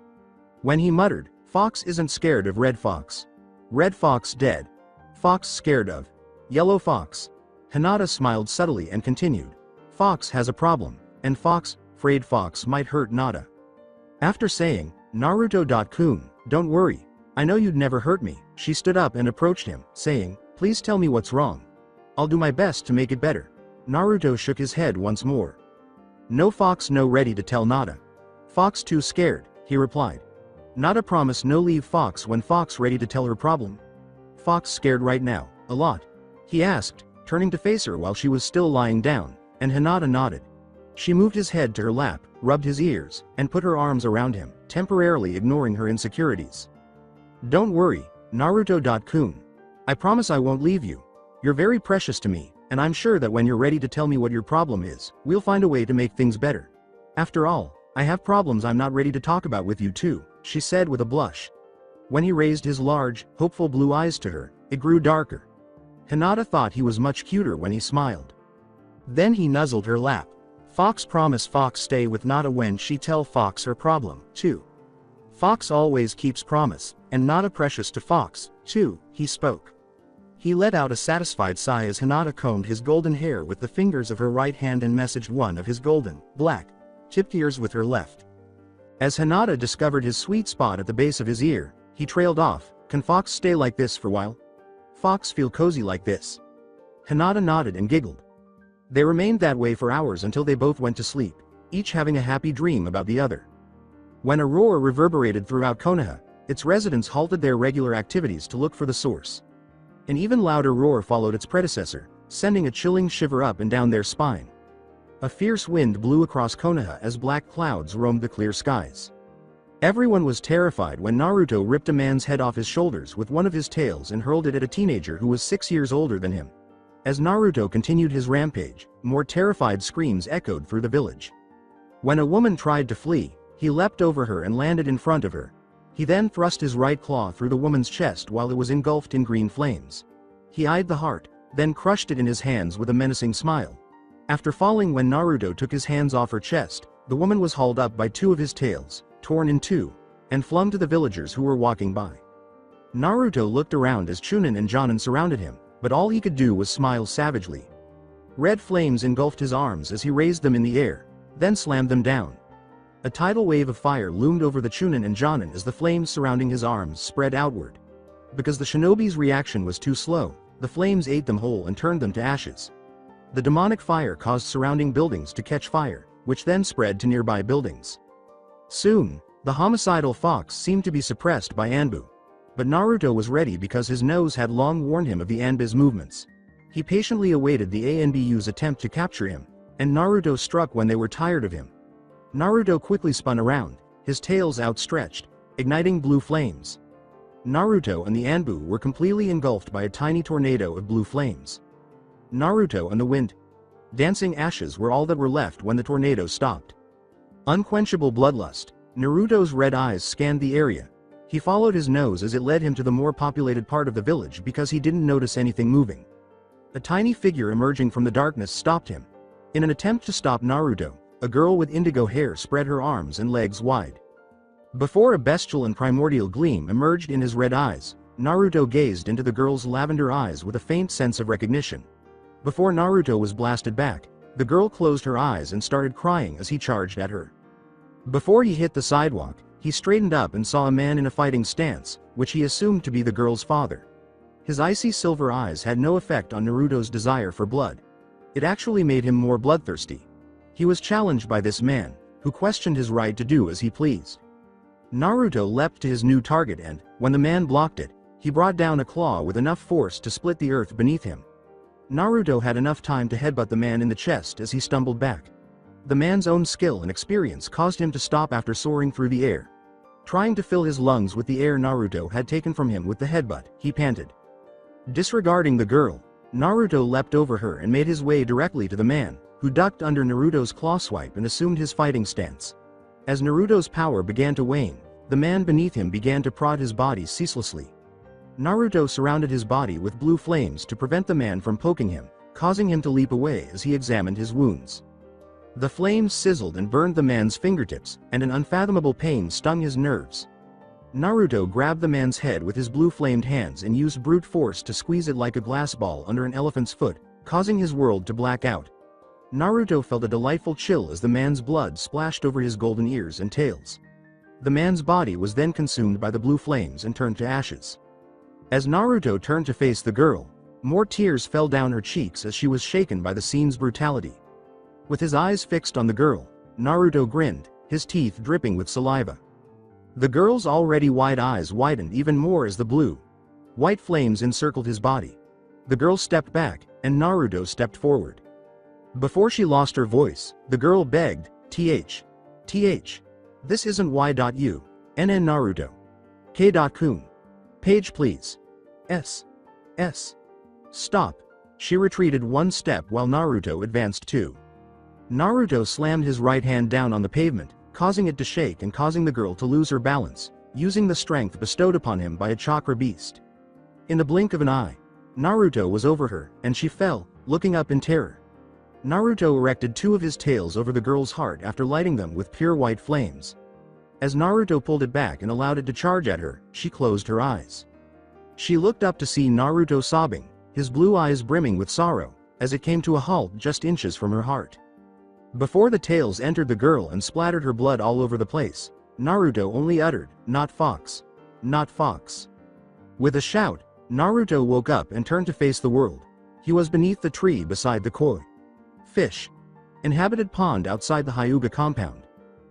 When he muttered, "Fox isn't scared of red fox. Red fox dead. Fox scared of yellow fox." Hinata smiled subtly and continued, "Fox has a problem, and Fox, afraid Fox might hurt Nada." After saying, "Naruto-kun, don't worry, I know you'd never hurt me," she stood up and approached him, saying, "Please tell me what's wrong. I'll do my best to make it better." Naruto shook his head once more. "No Fox no ready to tell Nada. Fox too scared," he replied. "Nada promise no leave Fox when Fox ready to tell her problem." "Fox scared right now, a lot?" he asked, turning to face her while she was still lying down, and Hinata nodded. She moved his head to her lap, rubbed his ears, and put her arms around him, temporarily ignoring her insecurities. "Don't worry, Naruto-kun. I promise I won't leave you. You're very precious to me, and I'm sure that when you're ready to tell me what your problem is, we'll find a way to make things better. After all, I have problems I'm not ready to talk about with you too," she said with a blush. When he raised his large, hopeful blue eyes to her, it grew darker. Hinata thought he was much cuter when he smiled. Then he nuzzled her lap. "Fox promise Fox stay with Nada when she tell Fox her problem, too. Fox always keeps promise, and Nada precious to Fox, too," he spoke. He let out a satisfied sigh as Hinata combed his golden hair with the fingers of her right hand and messaged one of his golden, black, tipped ears with her left. As Hinata discovered his sweet spot at the base of his ear, he trailed off, "Can Fox stay like this for a while? Fox feel cozy like this?" Hinata nodded and giggled. They remained that way for hours until they both went to sleep, each having a happy dream about the other. When a roar reverberated throughout Konoha, its residents halted their regular activities to look for the source. An even louder roar followed its predecessor, sending a chilling shiver up and down their spine. A fierce wind blew across Konoha as black clouds roamed the clear skies. Everyone was terrified when Naruto ripped a man's head off his shoulders with one of his tails and hurled it at a teenager who was 6 years older than him. As Naruto continued his rampage, more terrified screams echoed through the village. When a woman tried to flee, he leapt over her and landed in front of her. He then thrust his right claw through the woman's chest while it was engulfed in green flames. He eyed the heart, then crushed it in his hands with a menacing smile. After falling when Naruto took his hands off her chest, the woman was hauled up by 2 of his tails, torn in 2, and flung to the villagers who were walking by. Naruto looked around as Chunin and Jonin surrounded him, but all he could do was smile savagely. Red flames engulfed his arms as he raised them in the air, then slammed them down. A tidal wave of fire loomed over the Chunin and Jonin as the flames surrounding his arms spread outward. Because the shinobi's reaction was too slow, the flames ate them whole and turned them to ashes. The demonic fire caused surrounding buildings to catch fire, which then spread to nearby buildings. Soon, the homicidal fox seemed to be suppressed by Anbu. But Naruto was ready because his nose had long warned him of the Anbu's movements. He patiently awaited the Anbu's attempt to capture him, and Naruto struck when they were tired of him. Naruto quickly spun around, his tails outstretched, igniting blue flames. Naruto and the Anbu were completely engulfed by a tiny tornado of blue flames. Naruto and the wind. Dancing ashes were all that were left when the tornado stopped. Unquenchable bloodlust. Naruto's red eyes scanned the area. He followed his nose as it led him to the more populated part of the village because he didn't notice anything moving. A tiny figure emerging from the darkness stopped him. In an attempt to stop Naruto, a girl with indigo hair spread her arms and legs wide. Before a bestial and primordial gleam emerged in his red eyes, Naruto gazed into the girl's lavender eyes with a faint sense of recognition. Before Naruto was blasted back, the girl closed her eyes and started crying as he charged at her. Before he hit the sidewalk, he straightened up and saw a man in a fighting stance, which he assumed to be the girl's father. His icy silver eyes had no effect on Naruto's desire for blood. It actually made him more bloodthirsty. He was challenged by this man, who questioned his right to do as he pleased. Naruto leapt to his new target and, when the man blocked it, he brought down a claw with enough force to split the earth beneath him. Naruto had enough time to headbutt the man in the chest as he stumbled back. The man's own skill and experience caused him to stop after soaring through the air. Trying to fill his lungs with the air Naruto had taken from him with the headbutt, he panted. Disregarding the girl, Naruto leapt over her and made his way directly to the man, who ducked under Naruto's claw swipe and assumed his fighting stance. As Naruto's power began to wane, the man beneath him began to prod his body ceaselessly. Naruto surrounded his body with blue flames to prevent the man from poking him, causing him to leap away as he examined his wounds. The flames sizzled and burned the man's fingertips, and an unfathomable pain stung his nerves. Naruto grabbed the man's head with his blue-flamed hands and used brute force to squeeze it like a glass ball under an elephant's foot, causing his world to black out. Naruto felt a delightful chill as the man's blood splashed over his golden ears and tails. The man's body was then consumed by the blue flames and turned to ashes. As Naruto turned to face the girl, more tears fell down her cheeks as she was shaken by the scene's brutality. With his eyes fixed on the girl, Naruto grinned, his teeth dripping with saliva. The girl's already wide eyes widened even more as the blue, white flames encircled his body. The girl stepped back, and Naruto stepped forward. Before she lost her voice, the girl begged, "Th. This isn't Y.U. NN Naruto. K.Kun. Page please. S. Stop." She retreated one step while Naruto advanced two. Naruto slammed his right hand down on the pavement, causing it to shake and causing the girl to lose her balance, using the strength bestowed upon him by a chakra beast. In the blink of an eye, Naruto was over her, and she fell, looking up in terror. Naruto erected two of his tails over the girl's heart after lighting them with pure white flames. As Naruto pulled it back and allowed it to charge at her, she closed her eyes. She looked up to see Naruto sobbing, his blue eyes brimming with sorrow, as it came to a halt just inches from her heart. Before the tails entered the girl and splattered her blood all over the place, Naruto only uttered, "Not fox. Not fox." With a shout, Naruto woke up and turned to face the world. He was beneath the tree beside the koi fish inhabited pond outside the Hyuga compound.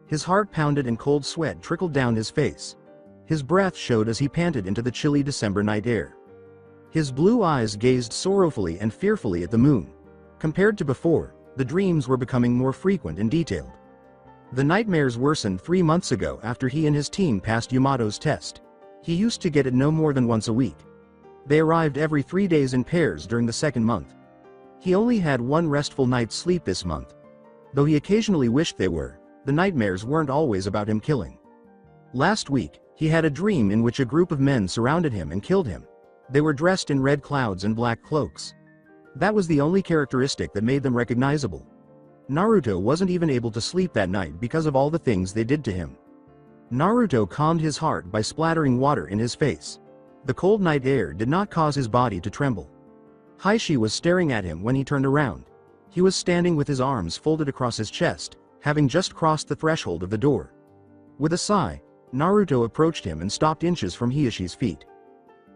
His heart pounded and cold sweat trickled down his face. His breath showed as he panted into the chilly December night air. His blue eyes gazed sorrowfully and fearfully at the moon. Compared to before, the dreams were becoming more frequent and detailed. The nightmares worsened 3 months ago after he and his team passed Yamato's test. He used to get it no more than once a week. They arrived every 3 days in pairs during the second month. He only had one restful night's sleep this month. Though he occasionally wished they were, the nightmares weren't always about him killing. Last week, he had a dream in which a group of men surrounded him and killed him. They were dressed in red clouds and black cloaks. That was the only characteristic that made them recognizable. Naruto wasn't even able to sleep that night because of all the things they did to him. Naruto calmed his heart by splattering water in his face. The cold night air did not cause his body to tremble. Heishi was staring at him when he turned around. He was standing with his arms folded across his chest, having just crossed the threshold of the door. With a sigh, Naruto approached him and stopped inches from Hiashi's feet.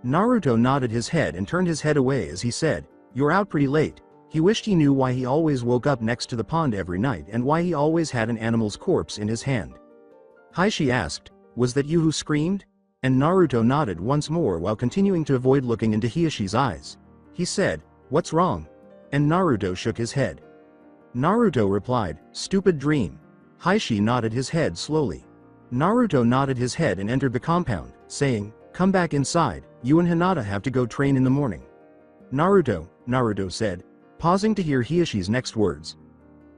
Naruto nodded his head and turned his head away as he said, "You're out pretty late." He wished he knew why he always woke up next to the pond every night and why he always had an animal's corpse in his hand. Heishi asked, "Was that you who screamed?" And Naruto nodded once more while continuing to avoid looking into Hiashi's eyes. He said, "What's wrong?" And Naruto shook his head. Naruto replied, "Stupid dream." Heishi nodded his head slowly. Naruto nodded his head and entered the compound, saying, "Come back inside, you and Hinata have to go train in the morning." Naruto said, pausing to hear Hiashi's next words.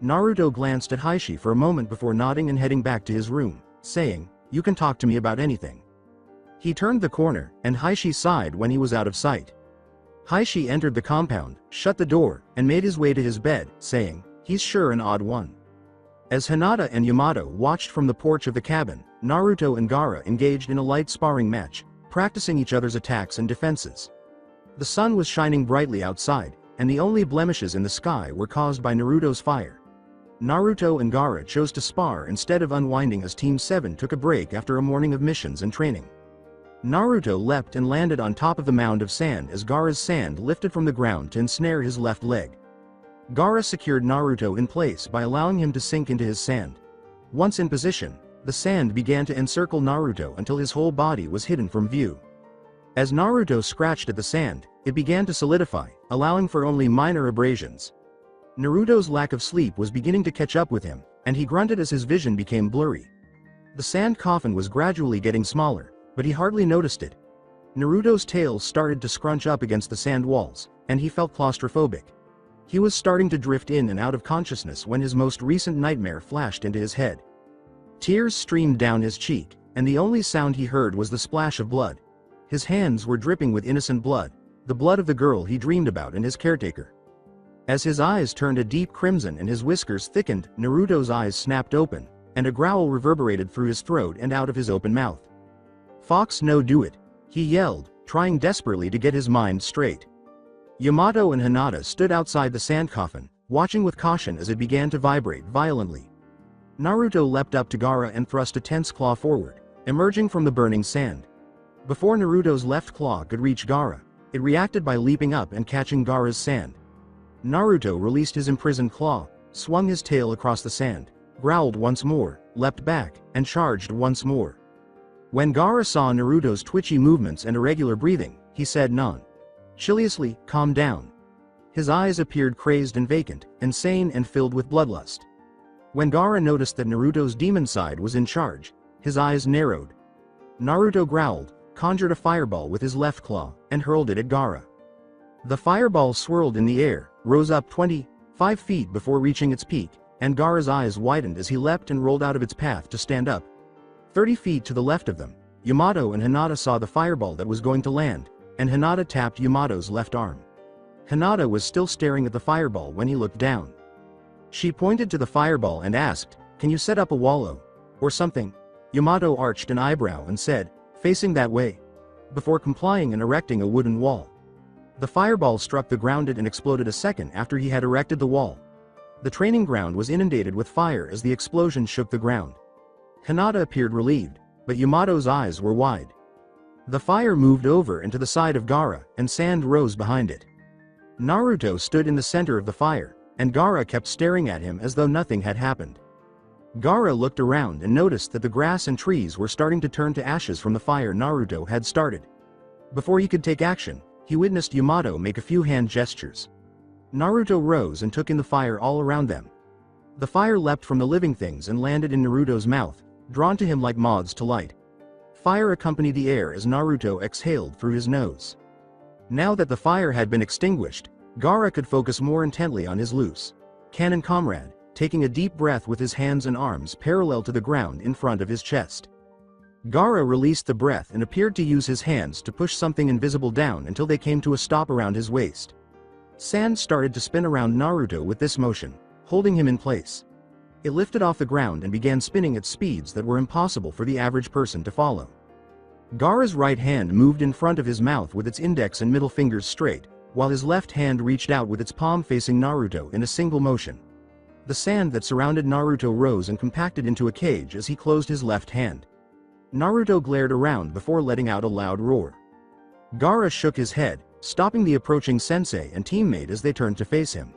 Naruto glanced at Heishi for a moment before nodding and heading back to his room, saying, "You can talk to me about anything." He turned the corner, and Heishi sighed when he was out of sight. Heishi entered the compound, shut the door, and made his way to his bed, saying, "He's sure an odd one." As Hinata and Yamato watched from the porch of the cabin, Naruto and Gaara engaged in a light sparring match, practicing each other's attacks and defenses. The sun was shining brightly outside, and the only blemishes in the sky were caused by Naruto's fire. Naruto and Gaara chose to spar instead of unwinding as Team 7 took a break after a morning of missions and training. Naruto leapt and landed on top of the mound of sand as Gaara's sand lifted from the ground to ensnare his left leg. Gaara secured Naruto in place by allowing him to sink into his sand. Once in position, the sand began to encircle Naruto until his whole body was hidden from view. As Naruto scratched at the sand, it began to solidify, allowing for only minor abrasions. Naruto's lack of sleep was beginning to catch up with him, and he grunted as his vision became blurry. The sand coffin was gradually getting smaller, but he hardly noticed it. Naruto's tail started to scrunch up against the sand walls, and he felt claustrophobic. He was starting to drift in and out of consciousness when his most recent nightmare flashed into his head. Tears streamed down his cheek, and the only sound he heard was the splash of blood. His hands were dripping with innocent blood, the blood of the girl he dreamed about and his caretaker. As his eyes turned a deep crimson and his whiskers thickened, Naruto's eyes snapped open, and a growl reverberated through his throat and out of his open mouth. "Fox no do it," he yelled, trying desperately to get his mind straight. Yamato and Hinata stood outside the sand coffin, watching with caution as it began to vibrate violently. Naruto leapt up to Gaara and thrust a tense claw forward, emerging from the burning sand. Before Naruto's left claw could reach Gaara, it reacted by leaping up and catching Gaara's sand. Naruto released his imprisoned claw, swung his tail across the sand, growled once more, leapt back, and charged once more. When Gaara saw Naruto's twitchy movements and irregular breathing, he said nonchalantly, "Calm down." His eyes appeared crazed and vacant, insane and filled with bloodlust. When Gaara noticed that Naruto's demon side was in charge, his eyes narrowed. Naruto growled, conjured a fireball with his left claw, and hurled it at Gaara. The fireball swirled in the air, rose up 25 feet before reaching its peak, and Gaara's eyes widened as he leapt and rolled out of its path to stand up. 30 feet to the left of them, Yamato and Hinata saw the fireball that was going to land, and Hinata tapped Yamato's left arm. Hinata was still staring at the fireball when he looked down. She pointed to the fireball and asked, "Can you set up a wall or something?" Yamato arched an eyebrow and said, "Facing that way," before complying and erecting a wooden wall. The fireball struck the ground and exploded a second after he had erected the wall. The training ground was inundated with fire as the explosion shook the ground. Hinata appeared relieved, but Yamato's eyes were wide. The fire moved over into the side of Gaara, and sand rose behind it. Naruto stood in the center of the fire, and Gaara kept staring at him as though nothing had happened. Gaara looked around and noticed that the grass and trees were starting to turn to ashes from the fire Naruto had started. Before he could take action, he witnessed Yamato make a few hand gestures. Naruto rose and took in the fire all around them. The fire leapt from the living things and landed in Naruto's mouth, drawn to him like moths to light. Fire accompanied the air as Naruto exhaled through his nose. Now that the fire had been extinguished, Gaara could focus more intently on his loose cannon comrade, taking a deep breath with his hands and arms parallel to the ground in front of his chest. Gaara released the breath and appeared to use his hands to push something invisible down until they came to a stop around his waist. Sand started to spin around Naruto with this motion, holding him in place. It lifted off the ground and began spinning at speeds that were impossible for the average person to follow. Gaara's right hand moved in front of his mouth with its index and middle fingers straight, while his left hand reached out with its palm facing Naruto in a single motion. The sand that surrounded Naruto rose and compacted into a cage as he closed his left hand. Naruto glared around before letting out a loud roar. Gaara shook his head, stopping the approaching sensei and teammate as they turned to face him.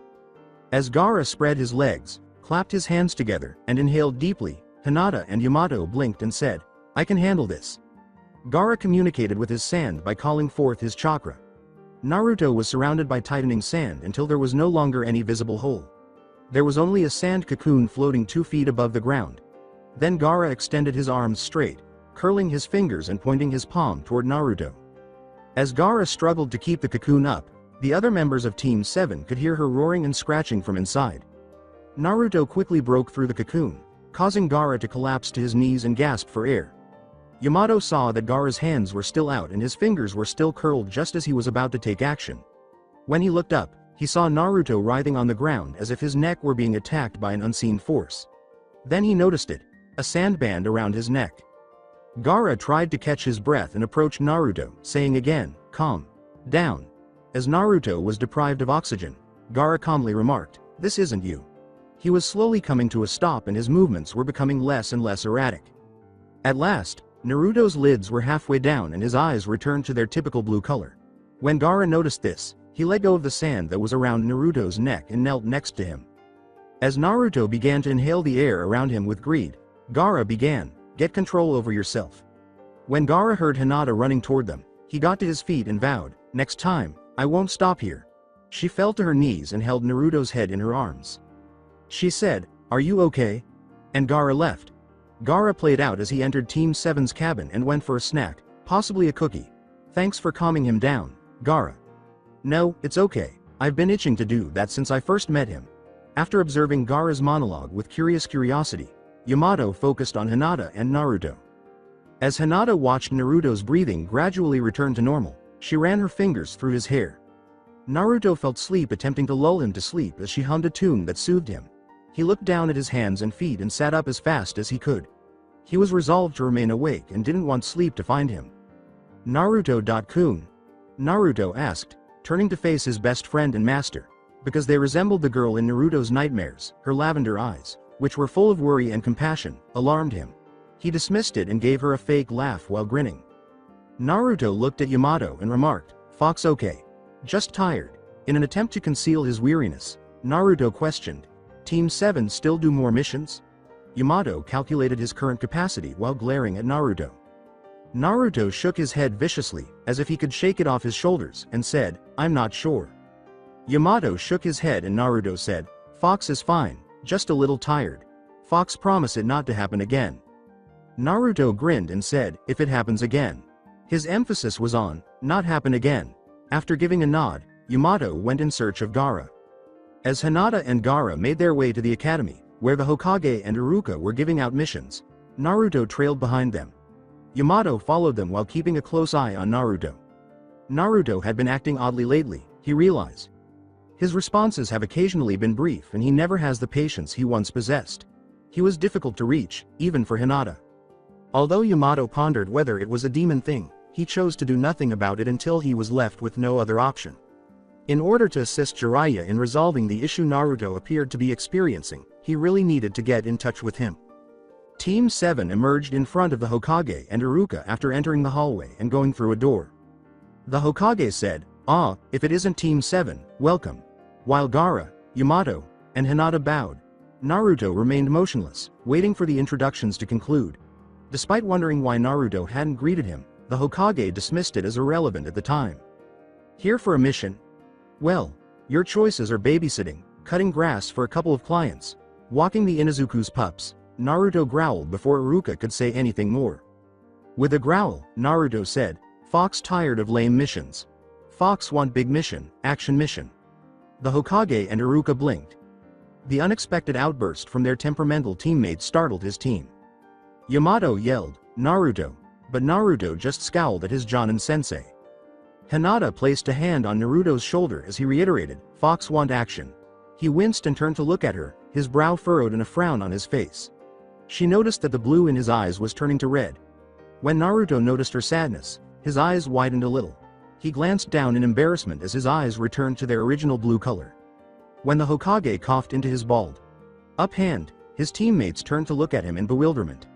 As Gaara spread his legs, clapped his hands together, and inhaled deeply, Hinata and Yamato blinked and said, "I can handle this." Gaara communicated with his sand by calling forth his chakra. Naruto was surrounded by tightening sand until there was no longer any visible hole. There was only a sand cocoon floating 2 feet above the ground. Then Gaara extended his arms straight, curling his fingers and pointing his palm toward Naruto. As Gaara struggled to keep the cocoon up, the other members of Team 7 could hear her roaring and scratching from inside. Naruto quickly broke through the cocoon, causing Gaara to collapse to his knees and gasp for air. Yamato saw that Gaara's hands were still out and his fingers were still curled just as he was about to take action. When he looked up, he saw Naruto writhing on the ground as if his neck were being attacked by an unseen force. Then he noticed it, a sandband around his neck. Gaara tried to catch his breath and approached Naruto, saying again, "Calm down." As Naruto was deprived of oxygen, Gaara calmly remarked, "This isn't you." He was slowly coming to a stop and his movements were becoming less and less erratic. At last, Naruto's lids were halfway down and his eyes returned to their typical blue color. When Gaara noticed this, he let go of the sand that was around Naruto's neck and knelt next to him. As Naruto began to inhale the air around him with greed, Gaara began, "Get control over yourself." When Gaara heard Hinata running toward them, he got to his feet and vowed, "Next time, I won't stop here." She fell to her knees and held Naruto's head in her arms. She said, "Are you okay?" And Gaara left. Gaara played out as he entered Team 7's cabin and went for a snack, possibly a cookie. "Thanks for calming him down, Gaara." "No, it's okay. I've been itching to do that since I first met him." After observing Gaara's monologue with curious curiosity, Yamato focused on Hinata and Naruto. As Hinata watched Naruto's breathing gradually return to normal, she ran her fingers through his hair. Naruto felt sleep attempting to lull him to sleep as she hummed a tune that soothed him. He looked down at his hands and feet and sat up as fast as he could. He was resolved to remain awake and didn't want sleep to find him. "Naruto-kun?" Naruto asked, turning to face his best friend and master, because they resembled the girl in Naruto's nightmares. Her lavender eyes, which were full of worry and compassion, alarmed him. He dismissed it and gave her a fake laugh while grinning. Naruto looked at Yamato and remarked, "Fox okay? Just tired." In an attempt to conceal his weariness, Naruto questioned, "Team 7 still do more missions?" Yamato calculated his current capacity while glaring at Naruto. Naruto shook his head viciously, as if he could shake it off his shoulders, and said, "I'm not sure." Yamato shook his head and Naruto said, "Fox is fine, just a little tired. Fox promise it not to happen again." Naruto grinned and said, "If it happens again." His emphasis was on, "not happen again." After giving a nod, Yamato went in search of Gaara. As Hinata and Gaara made their way to the academy, where the Hokage and Iruka were giving out missions, Naruto trailed behind them. Yamato followed them while keeping a close eye on Naruto. Naruto had been acting oddly lately, he realized. His responses have occasionally been brief and he never has the patience he once possessed. He was difficult to reach, even for Hinata. Although Yamato pondered whether it was a demon thing, he chose to do nothing about it until he was left with no other option. In order to assist Jiraiya in resolving the issue Naruto appeared to be experiencing, he really needed to get in touch with him. Team 7 emerged in front of the Hokage and Iruka after entering the hallway and going through a door. The Hokage said, "Ah, if it isn't Team 7, welcome." While Gaara, Yamato, and Hinata bowed, Naruto remained motionless, waiting for the introductions to conclude. Despite wondering why Naruto hadn't greeted him, the Hokage dismissed it as irrelevant at the time. "Here for a mission? Well, your choices are babysitting, cutting grass for a couple of clients, Walking the Inazuku's pups, Naruto growled before Iruka could say anything more. With a growl, Naruto said, "Fox tired of lame missions. Fox want big mission, action mission." The Hokage and Iruka blinked. The unexpected outburst from their temperamental teammate startled his team. Yamato yelled, "Naruto," but Naruto just scowled at his Jonin sensei. Hinata placed a hand on Naruto's shoulder as he reiterated, "Fox want action." He winced and turned to look at her, his brow furrowed and a frown on his face. She noticed that the blue in his eyes was turning to red. When Naruto noticed her sadness, his eyes widened a little. He glanced down in embarrassment as his eyes returned to their original blue color. When the Hokage coughed into his bald up hand, his teammates turned to look at him in bewilderment.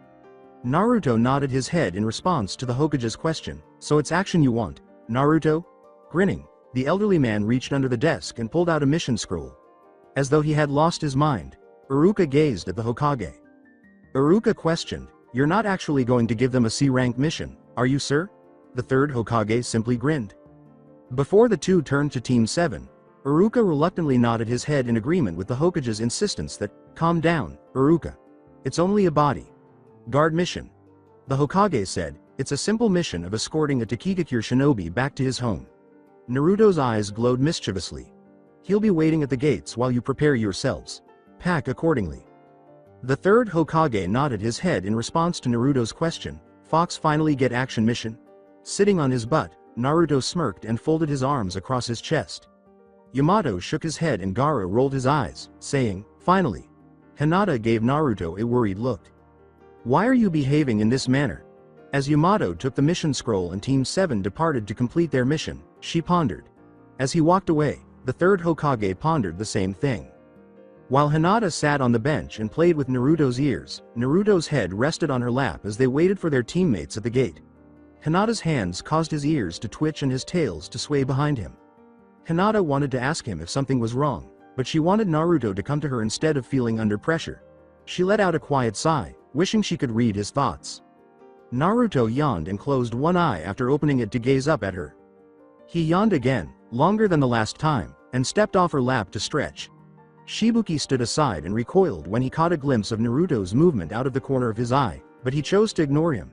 Naruto nodded his head in response to the Hokage's question, "So it's action you want, Naruto?" Grinning, the elderly man reached under the desk and pulled out a mission scroll. As though he had lost his mind, Iruka gazed at the Hokage. Iruka questioned, "You're not actually going to give them a C-rank mission, are you, sir?" The third Hokage simply grinned. Before the two turned to Team 7, Iruka reluctantly nodded his head in agreement with the Hokage's insistence that, "Calm down, Iruka. It's only a body guard mission." The Hokage said, "It's a simple mission of escorting a Takigakure shinobi back to his home." Naruto's eyes glowed mischievously. "He'll be waiting at the gates while you prepare yourselves. Pack accordingly." The third Hokage nodded his head in response to Naruto's question, "Fox finally get action mission?" Sitting on his butt, Naruto smirked and folded his arms across his chest. Yamato shook his head and Gaara rolled his eyes, saying, "Finally." Hinata gave Naruto a worried look. "Why are you behaving in this manner?" As Yamato took the mission scroll and Team 7 departed to complete their mission, she pondered. As he walked away, the third Hokage pondered the same thing. While Hinata sat on the bench and played with Naruto's ears, Naruto's head rested on her lap as they waited for their teammates at the gate. Hinata's hands caused his ears to twitch and his tails to sway behind him. Hinata wanted to ask him if something was wrong, but she wanted Naruto to come to her instead of feeling under pressure. She let out a quiet sigh, wishing she could read his thoughts. Naruto yawned and closed one eye after opening it to gaze up at her. He yawned again, longer than the last time, and stepped off her lap to stretch. Shibuki stood aside and recoiled when he caught a glimpse of Naruto's movement out of the corner of his eye, but he chose to ignore him.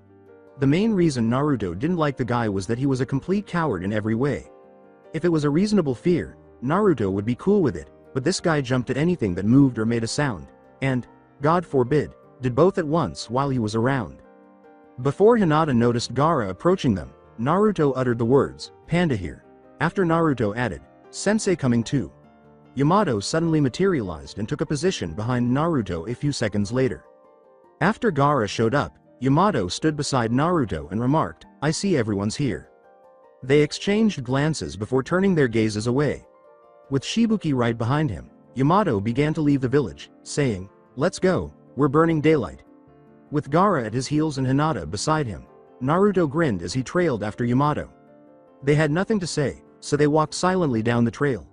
The main reason Naruto didn't like the guy was that he was a complete coward in every way. If it was a reasonable fear, Naruto would be cool with it, but this guy jumped at anything that moved or made a sound, and, God forbid, did both at once while he was around. Before Hinata noticed Gaara approaching them, Naruto uttered the words, "Panda here." After Naruto added, "Sensei coming too." Yamato suddenly materialized and took a position behind Naruto a few seconds later. After Gaara showed up, Yamato stood beside Naruto and remarked, "I see everyone's here." They exchanged glances before turning their gazes away. With Shibuki right behind him, Yamato began to leave the village, saying, "Let's go, we're burning daylight." With Gaara at his heels and Hinata beside him, Naruto grinned as he trailed after Yamato. They had nothing to say, so they walked silently down the trail.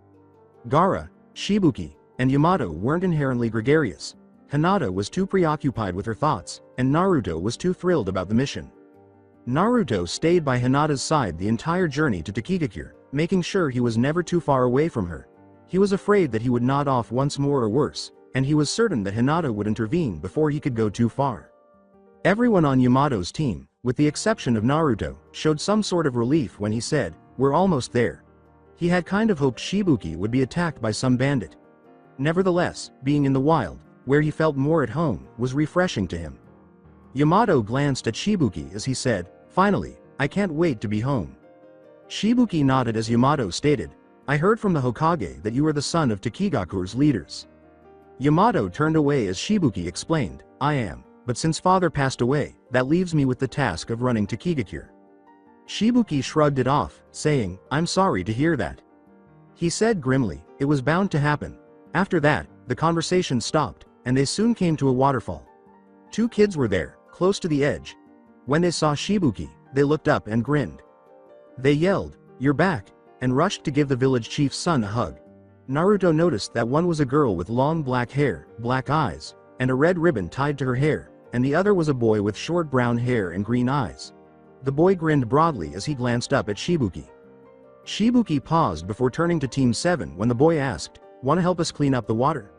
Gaara, Shibuki, and Yamato weren't inherently gregarious. Hinata was too preoccupied with her thoughts, and Naruto was too thrilled about the mission. Naruto stayed by Hinata's side the entire journey to Takigakure, making sure he was never too far away from her. He was afraid that he would nod off once more or worse, and he was certain that Hinata would intervene before he could go too far. Everyone on Yamato's team, with the exception of Naruto, showed some sort of relief when he said, "We're almost there." He had kind of hoped Shibuki would be attacked by some bandit. Nevertheless, being in the wild, where he felt more at home, was refreshing to him. Yamato glanced at Shibuki as he said, "Finally, I can't wait to be home." Shibuki nodded as Yamato stated, "I heard from the Hokage that you are the son of Takigakure's leaders." Yamato turned away as Shibuki explained, "I am, but since father passed away, that leaves me with the task of running Takigakure." Shibuki shrugged it off, saying, "I'm sorry to hear that." He said grimly, "It was bound to happen." After that, the conversation stopped, and they soon came to a waterfall. Two kids were there, close to the edge. When they saw Shibuki, they looked up and grinned. They yelled, "You're back," and rushed to give the village chief's son a hug. Naruto noticed that one was a girl with long black hair, black eyes, and a red ribbon tied to her hair, and the other was a boy with short brown hair and green eyes. The boy grinned broadly as he glanced up at Shibuki. Shibuki paused before turning to Team 7 when the boy asked, "Want to help us clean up the water?"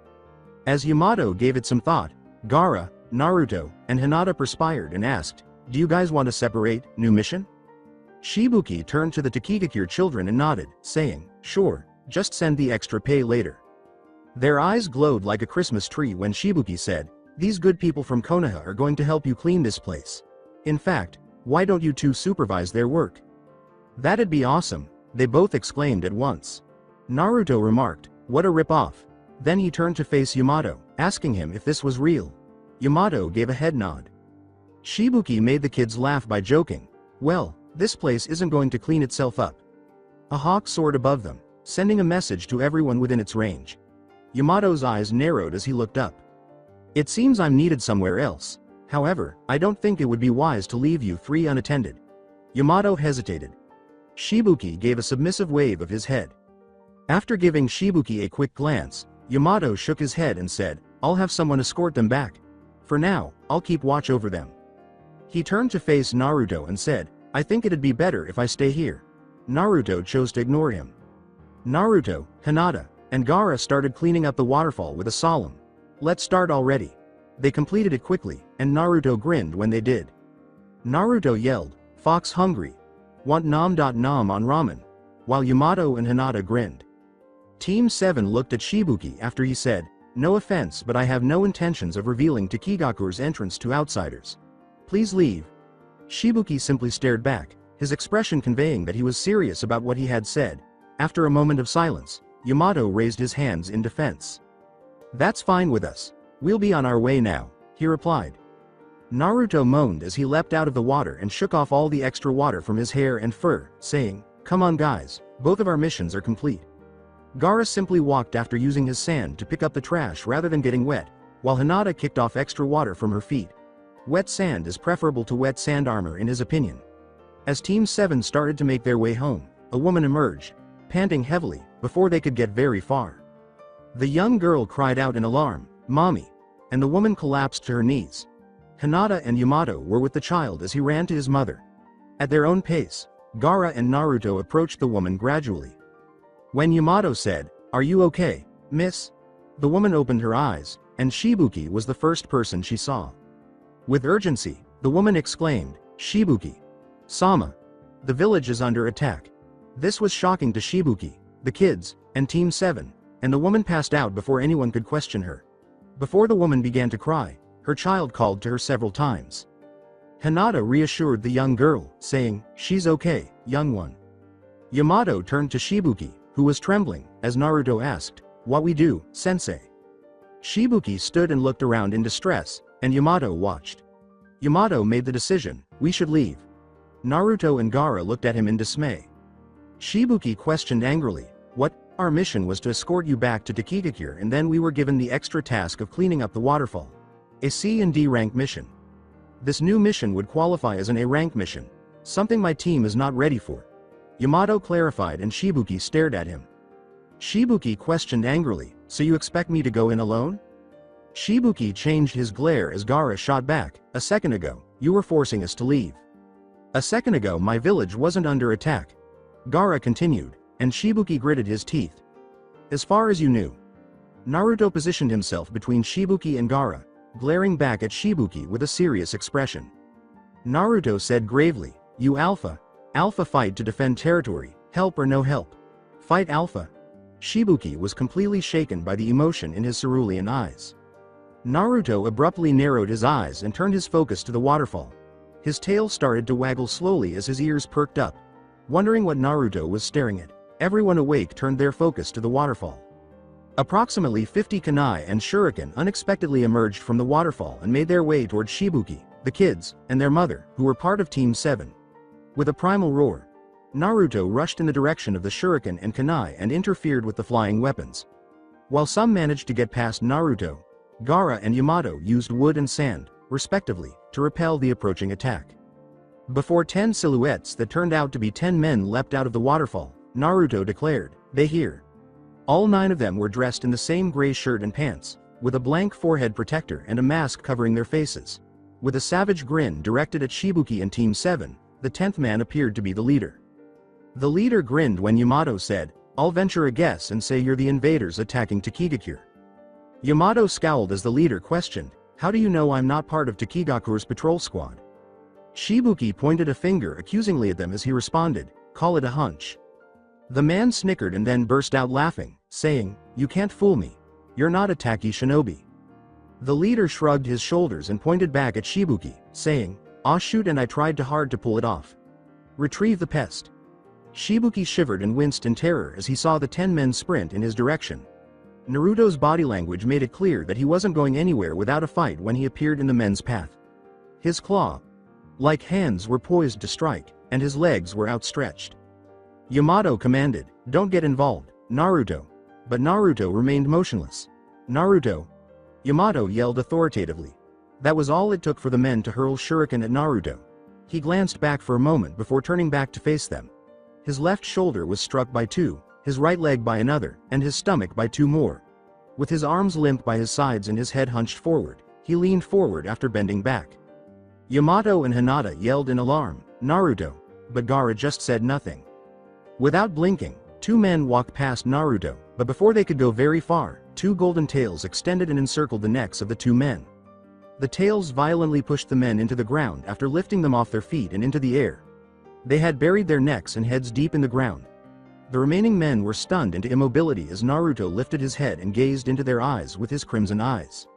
As Yamato gave it some thought, Gaara, Naruto, and Hinata perspired and asked, "Do you guys want to separate, new mission?" Shibuki turned to the Takigakure children and nodded, saying, "Sure, just send the extra pay later." Their eyes glowed like a Christmas tree when Shibuki said, "These good people from Konoha are going to help you clean this place. In fact, why don't you two supervise their work?" "That'd be awesome," they both exclaimed at once. Naruto remarked, "What a rip-off." Then he turned to face Yamato, asking him if this was real. Yamato gave a head nod. Shibuki made the kids laugh by joking, "Well, this place isn't going to clean itself up." A hawk soared above them, sending a message to everyone within its range. Yamato's eyes narrowed as he looked up. "It seems I'm needed somewhere else. However, I don't think it would be wise to leave you three unattended." Yamato hesitated. Shibuki gave a submissive wave of his head. After giving Shibuki a quick glance, Yamato shook his head and said, "I'll have someone escort them back. For now, I'll keep watch over them." He turned to face Naruto and said, "I think it'd be better if I stay here." Naruto chose to ignore him. Naruto, Hinata, and Gaara started cleaning up the waterfall with a solemn, "Let's start already." They completed it quickly, and Naruto grinned when they did. Naruto yelled, "Fox hungry. Want nom on ramen," while Yamato and Hinata grinned. Team 7 looked at Shibuki after he said, "No offense, but I have no intentions of revealing Takigakure's entrance to outsiders. Please leave." Shibuki simply stared back, his expression conveying that he was serious about what he had said. After a moment of silence, Yamato raised his hands in defense. "That's fine with us. We'll be on our way now," he replied. Naruto moaned as he leapt out of the water and shook off all the extra water from his hair and fur, saying, "Come on guys, both of our missions are complete." Gaara simply walked after using his sand to pick up the trash rather than getting wet, while Hinata kicked off extra water from her feet. Wet sand is preferable to wet sand armor in his opinion. As Team 7 started to make their way home, a woman emerged, panting heavily, before they could get very far. The young girl cried out in alarm, "Mommy!" and the woman collapsed to her knees. Hinata and Yamato were with the child as he ran to his mother. At their own pace, Gaara and Naruto approached the woman gradually. When Yamato said, "Are you okay, miss?" the woman opened her eyes, and Shibuki was the first person she saw. With urgency, the woman exclaimed, "Shibuki! Sama! The village is under attack." This was shocking to Shibuki, the kids, and Team 7, and the woman passed out before anyone could question her. Before the woman began to cry, her child called to her several times. Hinata reassured the young girl, saying, "She's okay, young one." Yamato turned to Shibuki, who was trembling, as Naruto asked, "What we do, sensei?" Shibuki stood and looked around in distress, and Yamato watched. Yamato made the decision, "We should leave." Naruto and Gaara looked at him in dismay. Shibuki questioned angrily, "What? Our mission was to escort you back to Takigakure and then we were given the extra task of cleaning up the waterfall. A C and D rank mission. This new mission would qualify as an A rank mission, something my team is not ready for." Yamato clarified and Shibuki stared at him. Shibuki questioned angrily, "So you expect me to go in alone?" Shibuki changed his glare as Gaara shot back, "A second ago, you were forcing us to leave. A second ago my village wasn't under attack." Gaara continued, and Shibuki gritted his teeth. "As far as you knew." Naruto positioned himself between Shibuki and Gaara, glaring back at Shibuki with a serious expression. Naruto said gravely, "You Alpha fight to defend territory, help or no help. Fight Alpha." Shibuki was completely shaken by the emotion in his cerulean eyes. Naruto abruptly narrowed his eyes and turned his focus to the waterfall. His tail started to waggle slowly as his ears perked up. Wondering what Naruto was staring at, everyone awake turned their focus to the waterfall. Approximately 50 kunai and shuriken unexpectedly emerged from the waterfall and made their way toward Shibuki, the kids, and their mother, who were part of Team 7. With a primal roar, Naruto rushed in the direction of the shuriken and kunai and interfered with the flying weapons. While some managed to get past Naruto, Gaara and Yamato used wood and sand, respectively, to repel the approaching attack. Before 10 silhouettes that turned out to be 10 men leapt out of the waterfall, Naruto declared, "They here." All 9 of them were dressed in the same gray shirt and pants, with a blank forehead protector and a mask covering their faces. With a savage grin directed at Shibuki and Team 7, the 10th man appeared to be the leader. The leader grinned when Yamato said, "I'll venture a guess and say you're the invaders attacking Takigakure." Yamato scowled as the leader questioned, "How do you know I'm not part of Takigaku's patrol squad?" Shibuki pointed a finger accusingly at them as he responded, "Call it a hunch." The man snickered and then burst out laughing, saying, "You can't fool me. You're not a Taki shinobi." The leader shrugged his shoulders and pointed back at Shibuki, saying, "Ah shoot, and I tried too hard to pull it off. Retrieve the pest." Shibuki shivered and winced in terror as he saw the 10 men sprint in his direction. Naruto's body language made it clear that he wasn't going anywhere without a fight when he appeared in the men's path. His claw-like hands were poised to strike, and his legs were outstretched. Yamato commanded, "Don't get involved, Naruto." But Naruto remained motionless. "Naruto!" Yamato yelled authoritatively. That was all it took for the men to hurl shuriken at Naruto. He glanced back for a moment before turning back to face them. His left shoulder was struck by 2, his right leg by another, and his stomach by 2 more. With his arms limp by his sides and his head hunched forward, he leaned forward after bending back. Yamato and Hinata yelled in alarm, "Naruto!" But Gaara just said nothing. Without blinking, 2 men walked past Naruto, but before they could go very far, 2 golden tails extended and encircled the necks of the 2 men. The tails violently pushed the men into the ground after lifting them off their feet and into the air. They had buried their necks and heads deep in the ground. The remaining men were stunned into immobility as Naruto lifted his head and gazed into their eyes with his crimson eyes.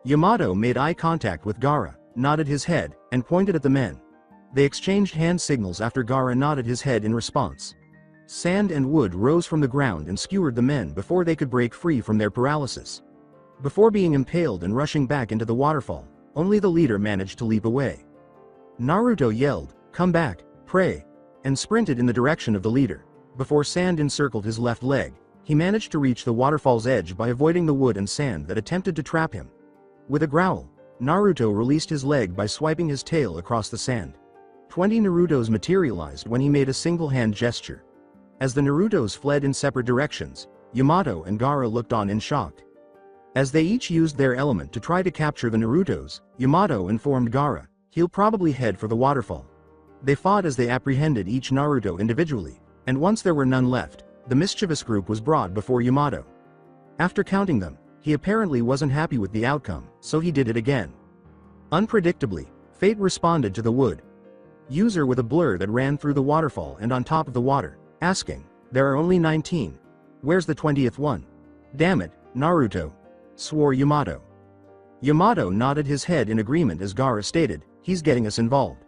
Yamato made eye contact with Gaara, nodded his head, and pointed at the men. They exchanged hand signals after Gaara nodded his head in response. Sand and wood rose from the ground and skewered the men before they could break free from their paralysis. Before being impaled and rushing back into the waterfall, only the leader managed to leap away. Naruto yelled, "Come back, pray," and sprinted in the direction of the leader. Before sand encircled his left leg, he managed to reach the waterfall's edge by avoiding the wood and sand that attempted to trap him. With a growl, Naruto released his leg by swiping his tail across the sand. 20 Narutos materialized when he made a single hand gesture. As the Narutos fled in separate directions, Yamato and Gaara looked on in shock. As they each used their element to try to capture the Narutos, Yamato informed Gaara, "He'll probably head for the waterfall." They fought as they apprehended each Naruto individually, and once there were none left, the mischievous group was brought before Yamato. After counting them, he apparently wasn't happy with the outcome, so he did it again. Unpredictably, fate responded to the wood user with a blur that ran through the waterfall and on top of the water, asking, "There are only 19. Where's the 20th one? Damn it, Naruto," swore Yamato. Yamato nodded his head in agreement as Gaara stated, "He's getting us involved."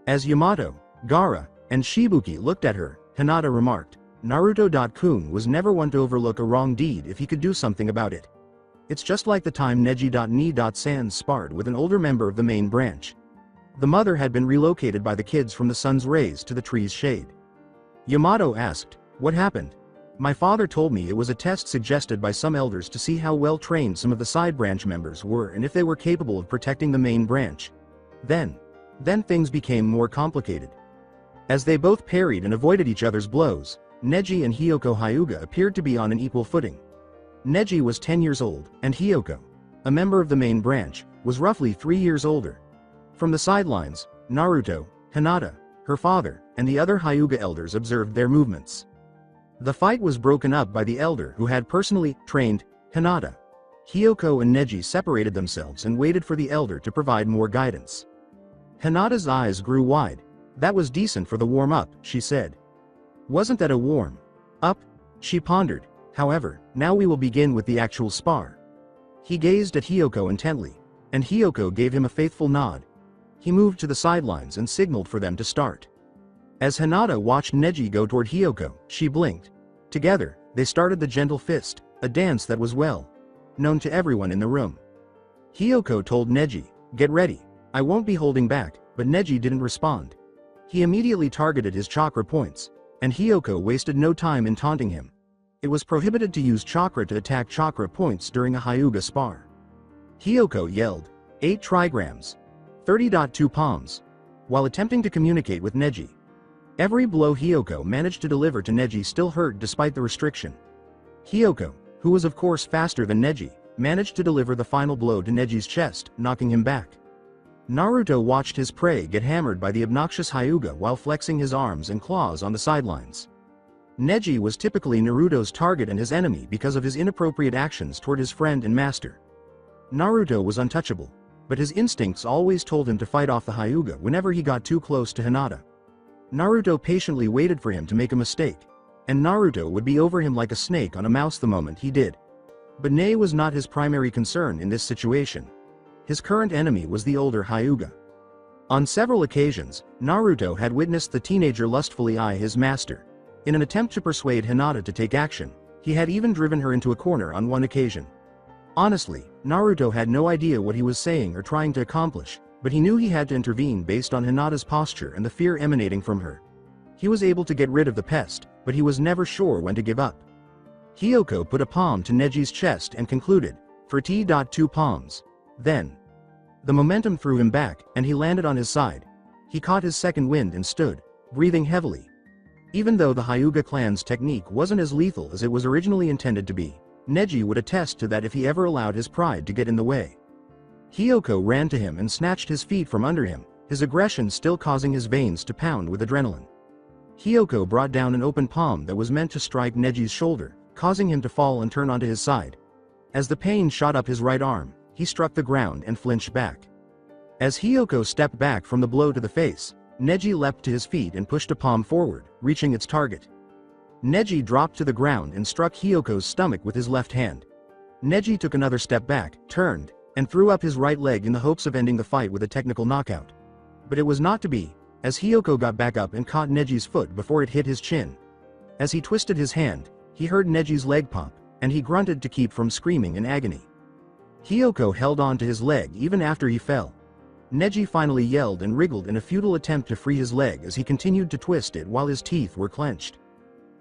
As Yamato, Gaara, and Shibuki looked at her, Hinata remarked, "Naruto.kun was never one to overlook a wrong deed if he could do something about it. It's just like the time Neji.ni.sans sparred with an older member of the main branch. The mother had been relocated by the kids from the sun's rays to the tree's shade." Yamato asked, "What happened?" "My father told me it was a test suggested by some elders to see how well trained some of the side branch members were and if they were capable of protecting the main branch. Then things became more complicated." As they both parried and avoided each other's blows, Neji and Hyoko Hyuga appeared to be on an equal footing. Neji was 10 years old, and Hyoko, a member of the main branch, was roughly 3 years older. From the sidelines, Naruto, Hinata, her father, and the other Hyuga elders observed their movements. The fight was broken up by the elder who had personally trained Hinata. Hyoko and Neji separated themselves and waited for the elder to provide more guidance. Hinata's eyes grew wide. "That was decent for the warm-up," she said. "Wasn't that a warm-up?" she pondered. "However, now we will begin with the actual spar." He gazed at Hyoko intently, and Hyoko gave him a faithful nod. He moved to the sidelines and signaled for them to start. As Hinata watched Neji go toward Hyoko, she blinked. Together, they started the gentle fist, a dance that was well known to everyone in the room. Hyoko told Neji, "Get ready, I won't be holding back," but Neji didn't respond. He immediately targeted his chakra points, and Hyoko wasted no time in taunting him. It was prohibited to use chakra to attack chakra points during a Hyuga spar. Hyoko yelled, 8 trigrams, 30.2 palms, while attempting to communicate with Neji. Every blow Hyoko managed to deliver to Neji still hurt despite the restriction. Hyoko, who was of course faster than Neji, managed to deliver the final blow to Neji's chest, knocking him back. Naruto watched his prey get hammered by the obnoxious Hyuga while flexing his arms and claws on the sidelines. Neji was typically Naruto's target and his enemy because of his inappropriate actions toward his friend and master. Naruto was untouchable, but his instincts always told him to fight off the Hyuga whenever he got too close to Hinata. Naruto patiently waited for him to make a mistake, and Naruto would be over him like a snake on a mouse the moment he did. But Ne was not his primary concern in this situation. His current enemy was the older Hyuga. On several occasions, Naruto had witnessed the teenager lustfully eye his master. In an attempt to persuade Hinata to take action, he had even driven her into a corner on one occasion. Honestly, Naruto had no idea what he was saying or trying to accomplish, but he knew he had to intervene based on Hinata's posture and the fear emanating from her. He was able to get rid of the pest, but he was never sure when to give up. Hyuko put a palm to Neji's chest and concluded, for T.2 palms. Then, the momentum threw him back, and he landed on his side. He caught his second wind and stood, breathing heavily. Even though the Hyuga clan's technique wasn't as lethal as it was originally intended to be, Neji would attest to that if he ever allowed his pride to get in the way. Hyuko ran to him and snatched his feet from under him, his aggression still causing his veins to pound with adrenaline. Hyuko brought down an open palm that was meant to strike Neji's shoulder, causing him to fall and turn onto his side. As the pain shot up his right arm, he struck the ground and flinched back. As Hyuko stepped back from the blow to the face, Neji leapt to his feet and pushed a palm forward, reaching its target. Neji dropped to the ground and struck Hyoko's stomach with his left hand. Neji took another step back, turned, and threw up his right leg in the hopes of ending the fight with a technical knockout. But it was not to be, as Hyuko got back up and caught Neji's foot before it hit his chin. As he twisted his hand, he heard Neji's leg pop, and he grunted to keep from screaming in agony. Hyuko held on to his leg even after he fell. Neji finally yelled and wriggled in a futile attempt to free his leg as he continued to twist it while his teeth were clenched.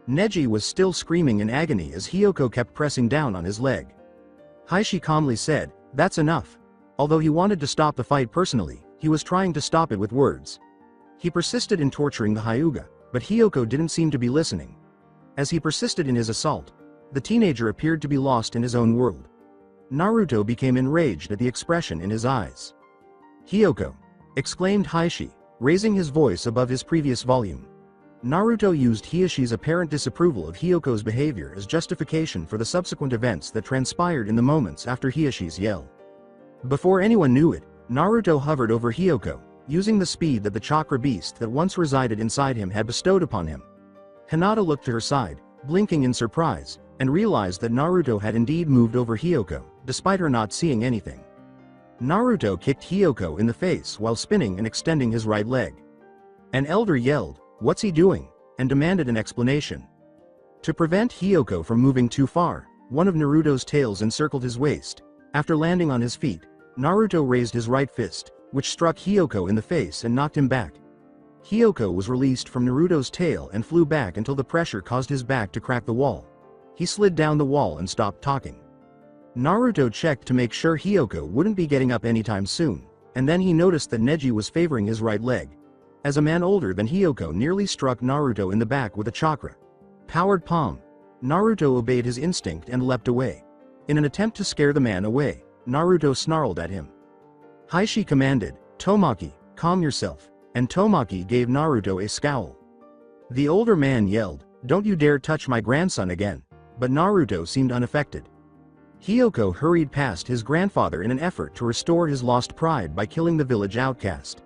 Neji was still screaming in agony as Hyuko kept pressing down on his leg. Heishi calmly said, "That's enough." Although he wanted to stop the fight personally, he was trying to stop it with words. He persisted in torturing the Hyuga, but Hyuko didn't seem to be listening. As he persisted in his assault, the teenager appeared to be lost in his own world. Naruto became enraged at the expression in his eyes. "Hyuko!" exclaimed Heishi, raising his voice above his previous volume. Naruto used Hiashi's apparent disapproval of Hyoko's behavior as justification for the subsequent events that transpired in the moments after Hiashi's yell. Before anyone knew it, Naruto hovered over Hyuko, using the speed that the chakra beast that once resided inside him had bestowed upon him. Hinata looked to her side, blinking in surprise, and realized that Naruto had indeed moved over Hyuko, despite her not seeing anything. Naruto kicked Hyuko in the face while spinning and extending his right leg. An elder yelled, "What's he doing?" and demanded an explanation. To prevent Hyuko from moving too far, one of Naruto's tails encircled his waist. After landing on his feet, Naruto raised his right fist, which struck Hyuko in the face and knocked him back. Hyuko was released from Naruto's tail and flew back until the pressure caused his back to crack the wall. He slid down the wall and stopped talking. Naruto checked to make sure Hyuko wouldn't be getting up anytime soon, and then he noticed that Neji was favoring his right leg. As a man older than Hyuko nearly struck Naruto in the back with a chakra powered palm, Naruto obeyed his instinct and leapt away. In an attempt to scare the man away, Naruto snarled at him. Heishi commanded, "Tomaki, calm yourself," and Tomaki gave Naruto a scowl. The older man yelled, "Don't you dare touch my grandson again," but Naruto seemed unaffected. Hyuko hurried past his grandfather in an effort to restore his lost pride by killing the village outcast.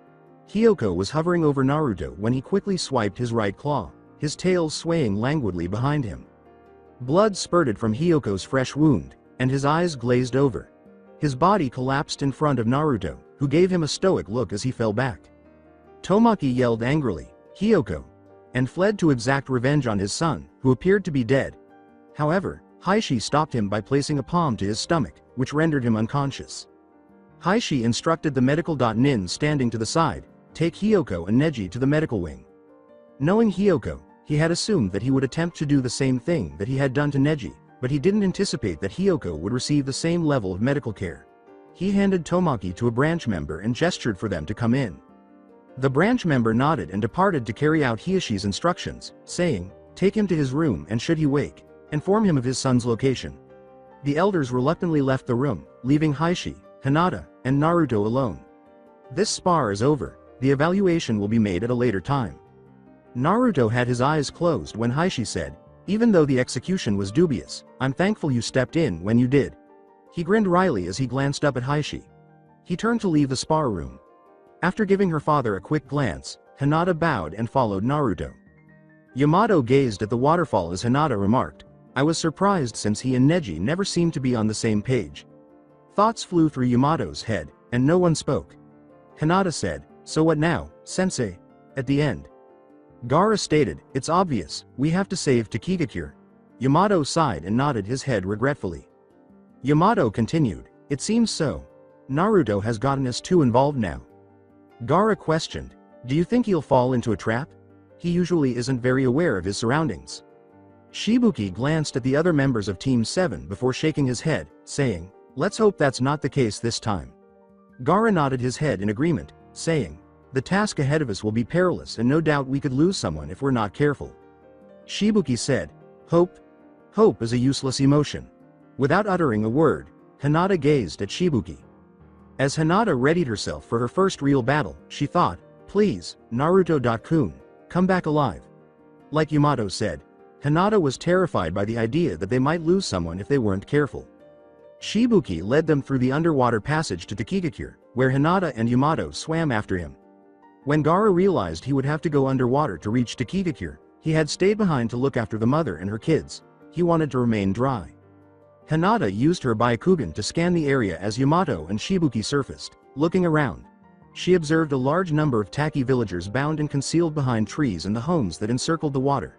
Hyuko was hovering over Naruto when he quickly swiped his right claw, his tail swaying languidly behind him. Blood spurted from Hyoko's fresh wound, and his eyes glazed over. His body collapsed in front of Naruto, who gave him a stoic look as he fell back. Tomaki yelled angrily, "Hyuko!" and fled to exact revenge on his son, who appeared to be dead. However, Heishi stopped him by placing a palm to his stomach, which rendered him unconscious. Heishi instructed the medical nin standing to the side, "Take Hyuko and Neji to the medical wing." Knowing Hyuko, he had assumed that he would attempt to do the same thing that he had done to Neji, but he didn't anticipate that Hyuko would receive the same level of medical care. He handed Tomaki to a branch member and gestured for them to come in. The branch member nodded and departed to carry out Hiyashi's instructions, saying, "Take him to his room and should he wake, inform him of his son's location." The elders reluctantly left the room, leaving Heishi, Hinata, and Naruto alone. "This spar is over. The evaluation will be made at a later time." Naruto had his eyes closed when Heishi said, "Even though the execution was dubious, I'm thankful you stepped in when you did." He grinned wryly as he glanced up at Heishi. He turned to leave the spar room. After giving her father a quick glance, Hinata bowed and followed Naruto. Yamato gazed at the waterfall as Hinata remarked, "I was surprised since he and Neji never seemed to be on the same page." Thoughts flew through Yamato's head, and no one spoke. Hinata said, "So what now, sensei?" At the end, Gaara stated, "It's obvious, we have to save Takigakure." Yamato sighed and nodded his head regretfully. Yamato continued, "It seems so. Naruto has gotten us too involved now." Gaara questioned, "Do you think he'll fall into a trap? He usually isn't very aware of his surroundings." Shibuki glanced at the other members of Team 7 before shaking his head, saying, "Let's hope that's not the case this time." Gaara nodded his head in agreement, saying, "The task ahead of us will be perilous and no doubt we could lose someone if we're not careful." Shibuki said, "Hope? Hope is a useless emotion." Without uttering a word, Hinata gazed at Shibuki. As Hinata readied herself for her first real battle, she thought, "Please, Naruto-kun, come back alive." Like Yamato said, Hinata was terrified by the idea that they might lose someone if they weren't careful. Shibuki led them through the underwater passage to Takigakure, where Hinata and Yamato swam after him. When Gaara realized he would have to go underwater to reach Takigakure, he had stayed behind to look after the mother and her kids. He wanted to remain dry. Hinata used her Byakugan to scan the area as Yamato and Shibuki surfaced. Looking around, she observed a large number of Taki villagers bound and concealed behind trees and the homes that encircled the water.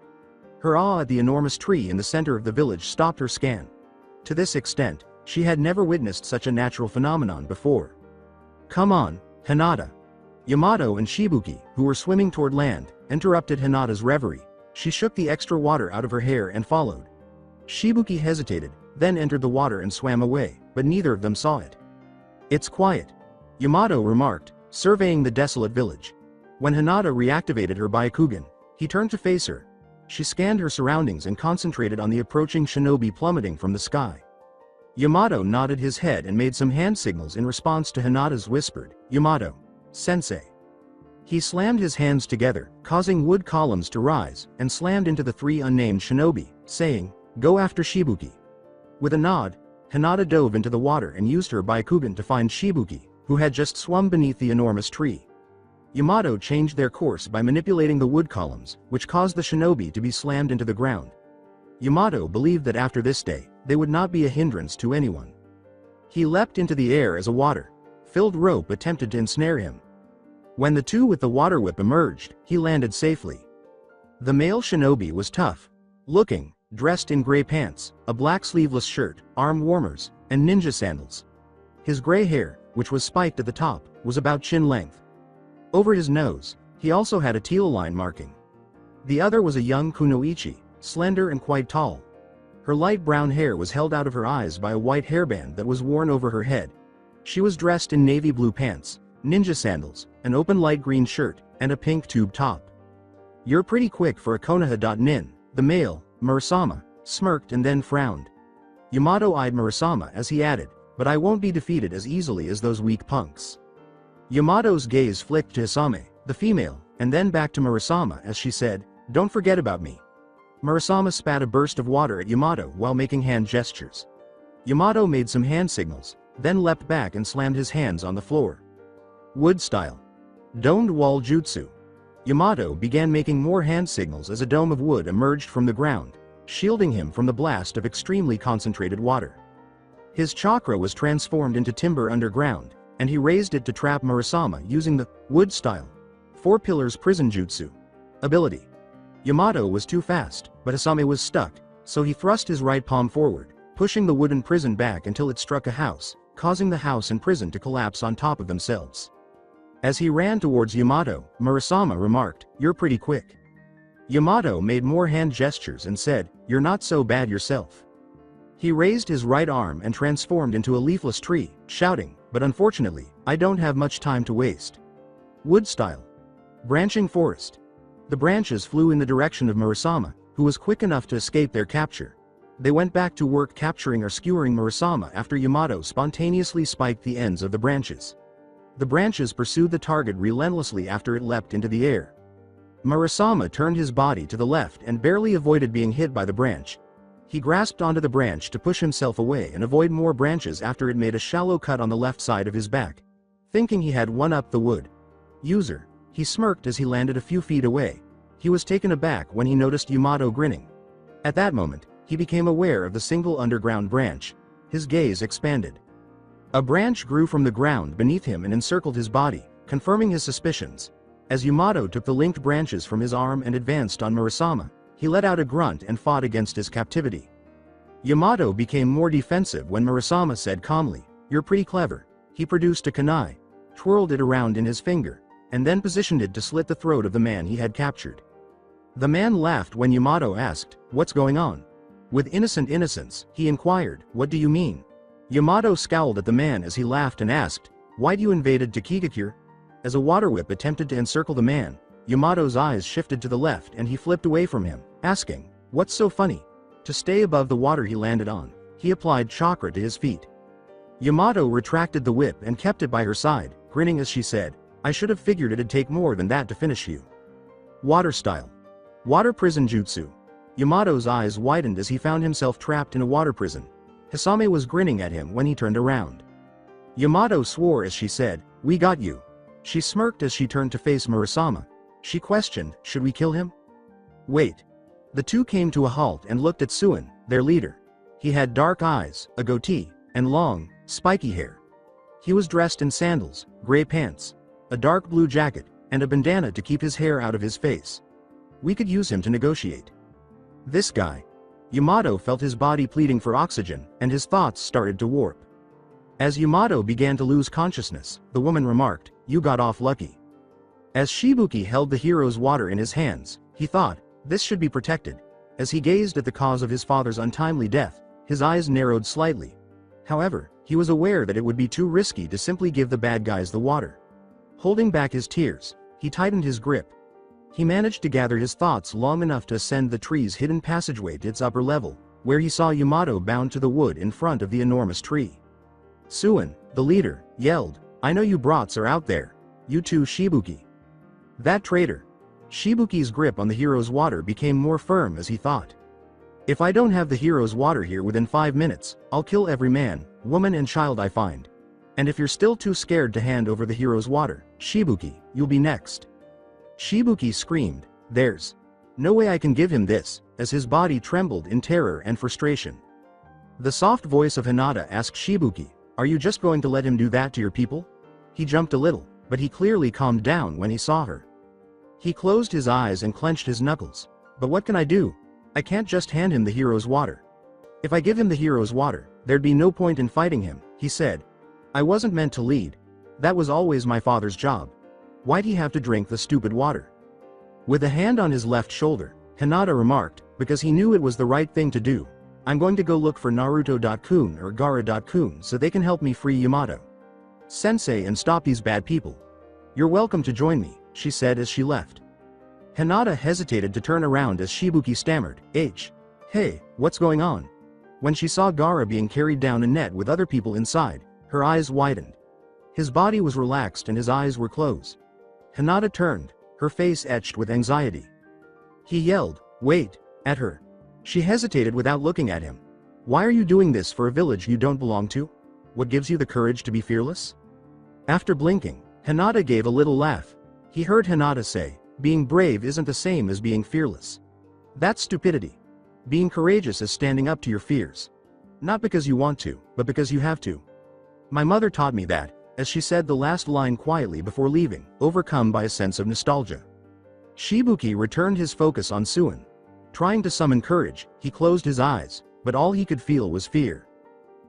Her awe at the enormous tree in the center of the village stopped her scan. To this extent, she had never witnessed such a natural phenomenon before. "Come on, Hinata." Yamato and Shibuki, who were swimming toward land, interrupted Hinata's reverie. She shook the extra water out of her hair and followed. Shibuki hesitated, then entered the water and swam away, but neither of them saw it. "It's quiet," Yamato remarked, surveying the desolate village. When Hinata reactivated her Byakugan, he turned to face her. She scanned her surroundings and concentrated on the approaching shinobi plummeting from the sky. Yamato nodded his head and made some hand signals in response to Hinata's whispered, "Yamato, sensei." He slammed his hands together, causing wood columns to rise, and slammed into the three unnamed shinobi, saying, "Go after Shibuki." With a nod, Hinata dove into the water and used her Byakugan to find Shibuki, who had just swum beneath the enormous tree. Yamato changed their course by manipulating the wood columns, which caused the shinobi to be slammed into the ground. Yamato believed that after this day, they would not be a hindrance to anyone. He leapt into the air as a water-filled rope attempted to ensnare him. When the two with the water whip emerged, he landed safely. The male shinobi was tough looking, dressed in gray pants, a black sleeveless shirt, arm warmers, and ninja sandals. His gray hair, which was spiked at the top, was about chin length. Over his nose, he also had a teal line marking. The other was a young kunoichi, slender and quite tall. Her light brown hair was held out of her eyes by a white hairband that was worn over her head. She was dressed in navy blue pants, ninja sandals, an open light green shirt, and a pink tube top. "You're pretty quick for a Konoha.nin, the male, Murasama, smirked and then frowned. Yamato eyed Murasama as he added, "But I won't be defeated as easily as those weak punks." Yamato's gaze flicked to Hisame, the female, and then back to Murasama as she said, "Don't forget about me." Murasama spat a burst of water at Yamato while making hand gestures. Yamato made some hand signals, then leapt back and slammed his hands on the floor. Wood style. Domed wall jutsu. Yamato began making more hand signals as a dome of wood emerged from the ground, shielding him from the blast of extremely concentrated water. His chakra was transformed into timber underground, and he raised it to trap Murasama using the wood style 4 pillars prison jutsu ability. Yamato was too fast, but Hisame was stuck, so he thrust his right palm forward, pushing the wooden prison back until it struck a house, causing the house and prison to collapse on top of themselves. As he ran towards Yamato, Murasama remarked, "You're pretty quick." Yamato made more hand gestures and said, "You're not so bad yourself." He raised his right arm and transformed into a leafless tree, shouting, "But unfortunately, I don't have much time to waste." Wood style. Branching forest. The branches flew in the direction of Murasama, who was quick enough to escape their capture. They went back to work capturing or skewering Murasama after Yamato spontaneously spiked the ends of the branches. The branches pursued the target relentlessly after it leapt into the air. Murasama turned his body to the left and barely avoided being hit by the branch. He grasped onto the branch to push himself away and avoid more branches after it made a shallow cut on the left side of his back. Thinking he had one-upped the wood user, he smirked as he landed a few feet away. He was taken aback when he noticed Yamato grinning. At that moment, he became aware of the single underground branch. His gaze expanded. A branch grew from the ground beneath him and encircled his body, confirming his suspicions. As Yamato took the linked branches from his arm and advanced on Murasama, he let out a grunt and fought against his captivity. Yamato became more defensive when Murasama said calmly, "You're pretty clever." He produced a kunai, twirled it around in his finger, and then positioned it to slit the throat of the man he had captured. The man laughed when Yamato asked, "What's going on?" With innocent innocence, he inquired, "What do you mean?" Yamato scowled at the man as he laughed and asked, "Why'd you invaded Takigakure?" As a water whip attempted to encircle the man, Yamato's eyes shifted to the left and he flipped away from him, asking, "What's so funny?" To stay above the water he landed on, he applied chakra to his feet. Yamato retracted the whip and kept it by her side, grinning as she said, "I should have figured it'd take more than that to finish you." Water style. Water prison jutsu. Yamato's eyes widened as he found himself trapped in a water prison. Hisame was grinning at him when he turned around. Yamato swore as she said, "We got you." She smirked as she turned to face Murasama. She questioned, "Should we kill him?" "Wait." The two came to a halt and looked at Suin, their leader. He had dark eyes, a goatee, and long, spiky hair. He was dressed in sandals, gray pants, a dark blue jacket, and a bandana to keep his hair out of his face. "We could use him to negotiate." "This guy." Yamato felt his body pleading for oxygen, and his thoughts started to warp. As Yamato began to lose consciousness, the woman remarked, "You got off lucky." As Shibuki held the hero's water in his hands, he thought, "This should be protected." As he gazed at the cause of his father's untimely death, his eyes narrowed slightly. However, he was aware that it would be too risky to simply give the bad guys the water. Holding back his tears, he tightened his grip. He managed to gather his thoughts long enough to ascend the tree's hidden passageway to its upper level, where he saw Yamato bound to the wood in front of the enormous tree. Suin, the leader, yelled, "I know you brats are out there. You too, Shibuki." That traitor. Shibuki's grip on the hero's water became more firm as he thought. "If I don't have the hero's water here within 5 minutes, I'll kill every man, woman and child I find. And if you're still too scared to hand over the hero's water, Shibuki, you'll be next." Shibuki screamed, "There's no way I can give him this," as his body trembled in terror and frustration. The soft voice of Hinata asked Shibuki, "Are you just going to let him do that to your people?" He jumped a little, but he clearly calmed down when he saw her. He closed his eyes and clenched his knuckles. "But what can I do? I can't just hand him the hero's water. If I give him the hero's water, there'd be no point in fighting him," he said. "I wasn't meant to lead. That was always my father's job. Why'd he have to drink the stupid water?" With a hand on his left shoulder, Hinata remarked, "Because he knew it was the right thing to do. I'm going to go look for Naruto-kun or Gaara-kun so they can help me free Yamato Sensei and stop these bad people. You're welcome to join me," she said as she left. Hinata hesitated to turn around as Shibuki stammered, Hey, what's going on?" When she saw Gaara being carried down a net with other people inside, her eyes widened. His body was relaxed and his eyes were closed. Hinata turned, her face etched with anxiety. He yelled, "Wait," at her. She hesitated without looking at him. "Why are you doing this for a village you don't belong to? What gives you the courage to be fearless?" After blinking, Hinata gave a little laugh. He heard Hinata say, "Being brave isn't the same as being fearless. That's stupidity. Being courageous is standing up to your fears. Not because you want to, but because you have to. My mother taught me that," as she said the last line quietly before leaving, overcome by a sense of nostalgia. Shibuki returned his focus on Suin. Trying to summon courage, he closed his eyes, but all he could feel was fear.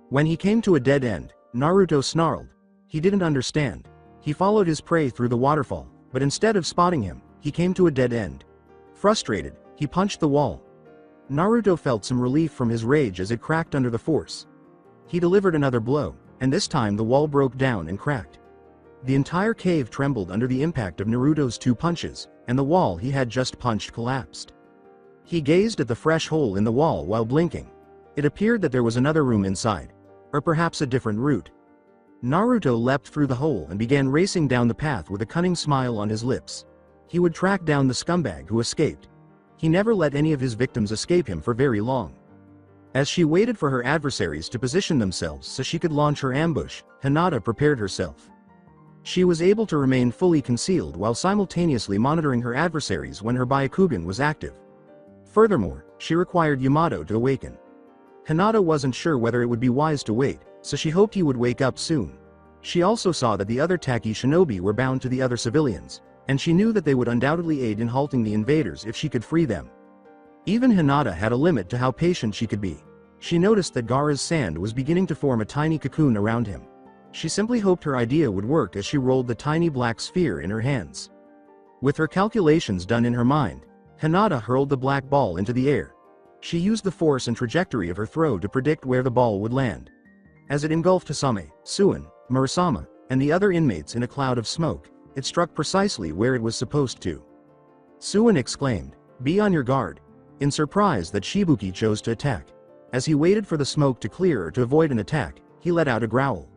When he came to a dead end, Naruto snarled. He didn't understand. He followed his prey through the waterfall, but instead of spotting him, he came to a dead end. Frustrated, he punched the wall. Naruto felt some relief from his rage as it cracked under the force. He delivered another blow, and this time the wall broke down and cracked. The entire cave trembled under the impact of Naruto's 2 punches, and the wall he had just punched collapsed. He gazed at the fresh hole in the wall while blinking. It appeared that there was another room inside, or perhaps a different route. Naruto leapt through the hole and began racing down the path with a cunning smile on his lips. he would track down the scumbag who escaped. He never let any of his victims escape him for very long. As she waited for her adversaries to position themselves so she could launch her ambush, Hinata prepared herself. She was able to remain fully concealed while simultaneously monitoring her adversaries when her Byakugan was active. Furthermore, she required Yamato to awaken. Hinata wasn't sure whether it would be wise to wait, so she hoped he would wake up soon. She also saw that the other Taki shinobi were bound to the other civilians, and she knew that they would undoubtedly aid in halting the invaders if she could free them. Even Hinata had a limit to how patient she could be. She noticed that Gaara's sand was beginning to form a tiny cocoon around him. She simply hoped her idea would work as she rolled the tiny black sphere in her hands. With her calculations done in her mind, Hinata hurled the black ball into the air. She used the force and trajectory of her throw to predict where the ball would land. As it engulfed Hasame, Suin, Murasama, and the other inmates in a cloud of smoke, it struck precisely where it was supposed to. Suin exclaimed, "Be on your guard," in surprise that Shibuki chose to attack. As he waited for the smoke to clear or to avoid an attack, he let out a growl.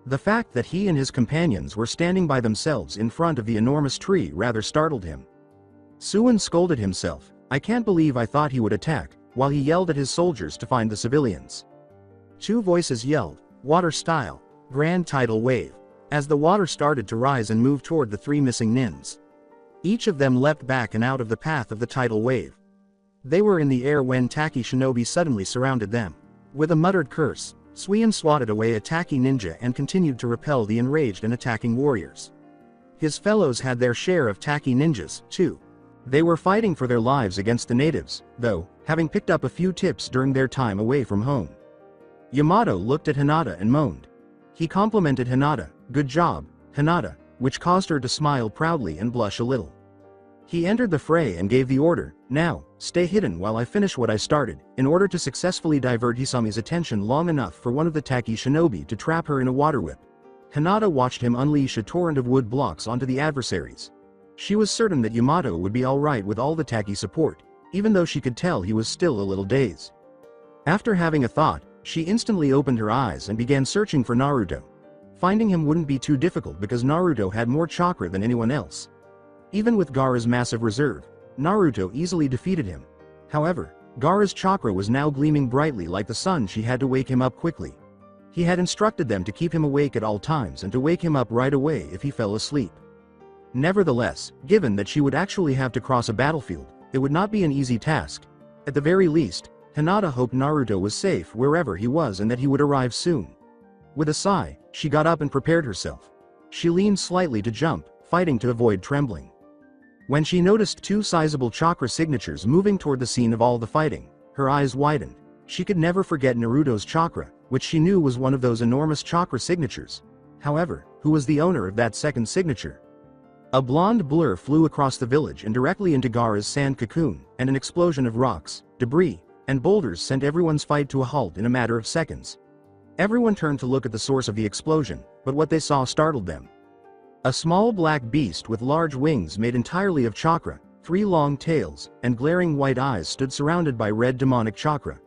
The fact that he and his companions were standing by themselves in front of the enormous tree rather startled him. Suin scolded himself, "I can't believe I thought he would attack," while he yelled at his soldiers to find the civilians. Two voices yelled, "Water style, grand tidal wave," as the water started to rise and move toward the three missing nins. Each of them leapt back and out of the path of the tidal wave. They were in the air when Taki shinobi suddenly surrounded them. With a muttered curse, Suin swatted away a Taki ninja and continued to repel the enraged and attacking warriors. His fellows had their share of Taki ninjas, too. They were fighting for their lives against the natives, though, having picked up a few tips during their time away from home. Yamato looked at Hinata and moaned. He complimented Hinata, "Good job, Hinata," which caused her to smile proudly and blush a little. He entered the fray and gave the order, "Now, stay hidden while I finish what I started," in order to successfully divert Hisame's attention long enough for one of the Taki shinobi to trap her in a water whip. Hinata watched him unleash a torrent of wood blocks onto the adversaries. She was certain that Yamato would be alright with all the Taki support, even though she could tell he was still a little dazed. After having a thought, she instantly opened her eyes and began searching for Naruto. Finding him wouldn't be too difficult because Naruto had more chakra than anyone else. Even with Gaara's massive reserve, Naruto easily defeated him. However, Gaara's chakra was now gleaming brightly like the sun. She had to wake him up quickly. He had instructed them to keep him awake at all times and to wake him up right away if he fell asleep. Nevertheless, given that she would actually have to cross a battlefield, it would not be an easy task. At the very least, Hinata hoped Naruto was safe wherever he was and that he would arrive soon. With a sigh, she got up and prepared herself. She leaned slightly to jump, fighting to avoid trembling. When she noticed two sizable chakra signatures moving toward the scene of all the fighting, her eyes widened. She could never forget Naruto's chakra, which she knew was one of those enormous chakra signatures. However, who was the owner of that second signature? A blonde blur flew across the village and directly into Gaara's sand cocoon, and an explosion of rocks, debris, and boulders sent everyone's fight to a halt in a matter of seconds. Everyone turned to look at the source of the explosion, but what they saw startled them. A small black beast with large wings made entirely of chakra, 3 long tails, and glaring white eyes stood surrounded by red demonic chakra.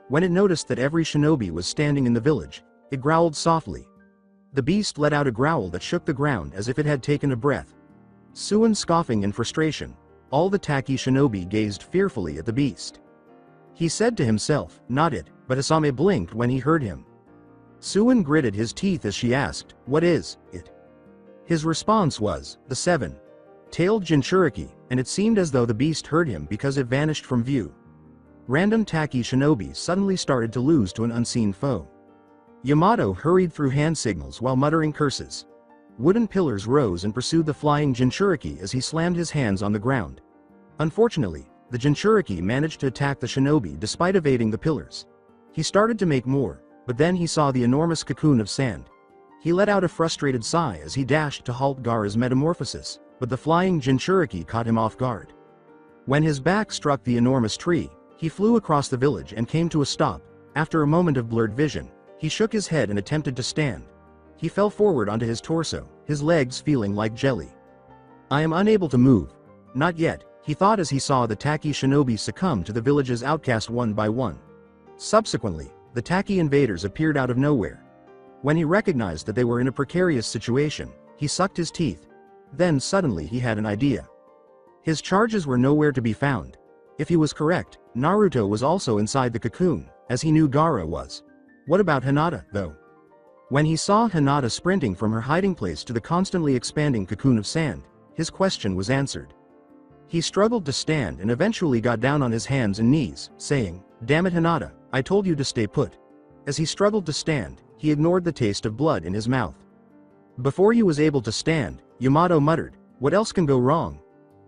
When it noticed that every shinobi was standing in the village, it growled softly. The beast let out a growl that shook the ground as if it had taken a breath. Suin scoffing in frustration, all the Taki shinobi gazed fearfully at the beast. He said to himself, "Not it," but Hisame blinked when he heard him. Suin gritted his teeth as she asked, "What is it?" His response was, "The 7-tailed Jinchuriki," and it seemed as though the beast heard him because it vanished from view. Random Taki shinobi suddenly started to lose to an unseen foe. Yamato hurried through hand signals while muttering curses. Wooden pillars rose and pursued the flying Jinchuriki as he slammed his hands on the ground. Unfortunately, the Jinchuriki managed to attack the shinobi despite evading the pillars. He started to make more, but then he saw the enormous cocoon of sand. He let out a frustrated sigh as he dashed to halt Gaara's metamorphosis, but the flying Jinchuriki caught him off guard. When his back struck the enormous tree, he flew across the village and came to a stop. After a moment of blurred vision, he shook his head and attempted to stand. He fell forward onto his torso, his legs feeling like jelly. "I am unable to move." Not yet, he thought as he saw the Taki shinobi succumb to the village's outcast one by one. Subsequently, the Taki invaders appeared out of nowhere. When he recognized that they were in a precarious situation, he sucked his teeth. Then suddenly he had an idea. His charges were nowhere to be found. If he was correct, Naruto was also inside the cocoon, as he knew Gaara was. What about Hinata, though? When he saw Hinata sprinting from her hiding place to the constantly expanding cocoon of sand, his question was answered. He struggled to stand and eventually got down on his hands and knees, saying, "Damn it, Hinata, I told you to stay put." As he struggled to stand, he ignored the taste of blood in his mouth. Before he was able to stand, Yamato muttered, "What else can go wrong?"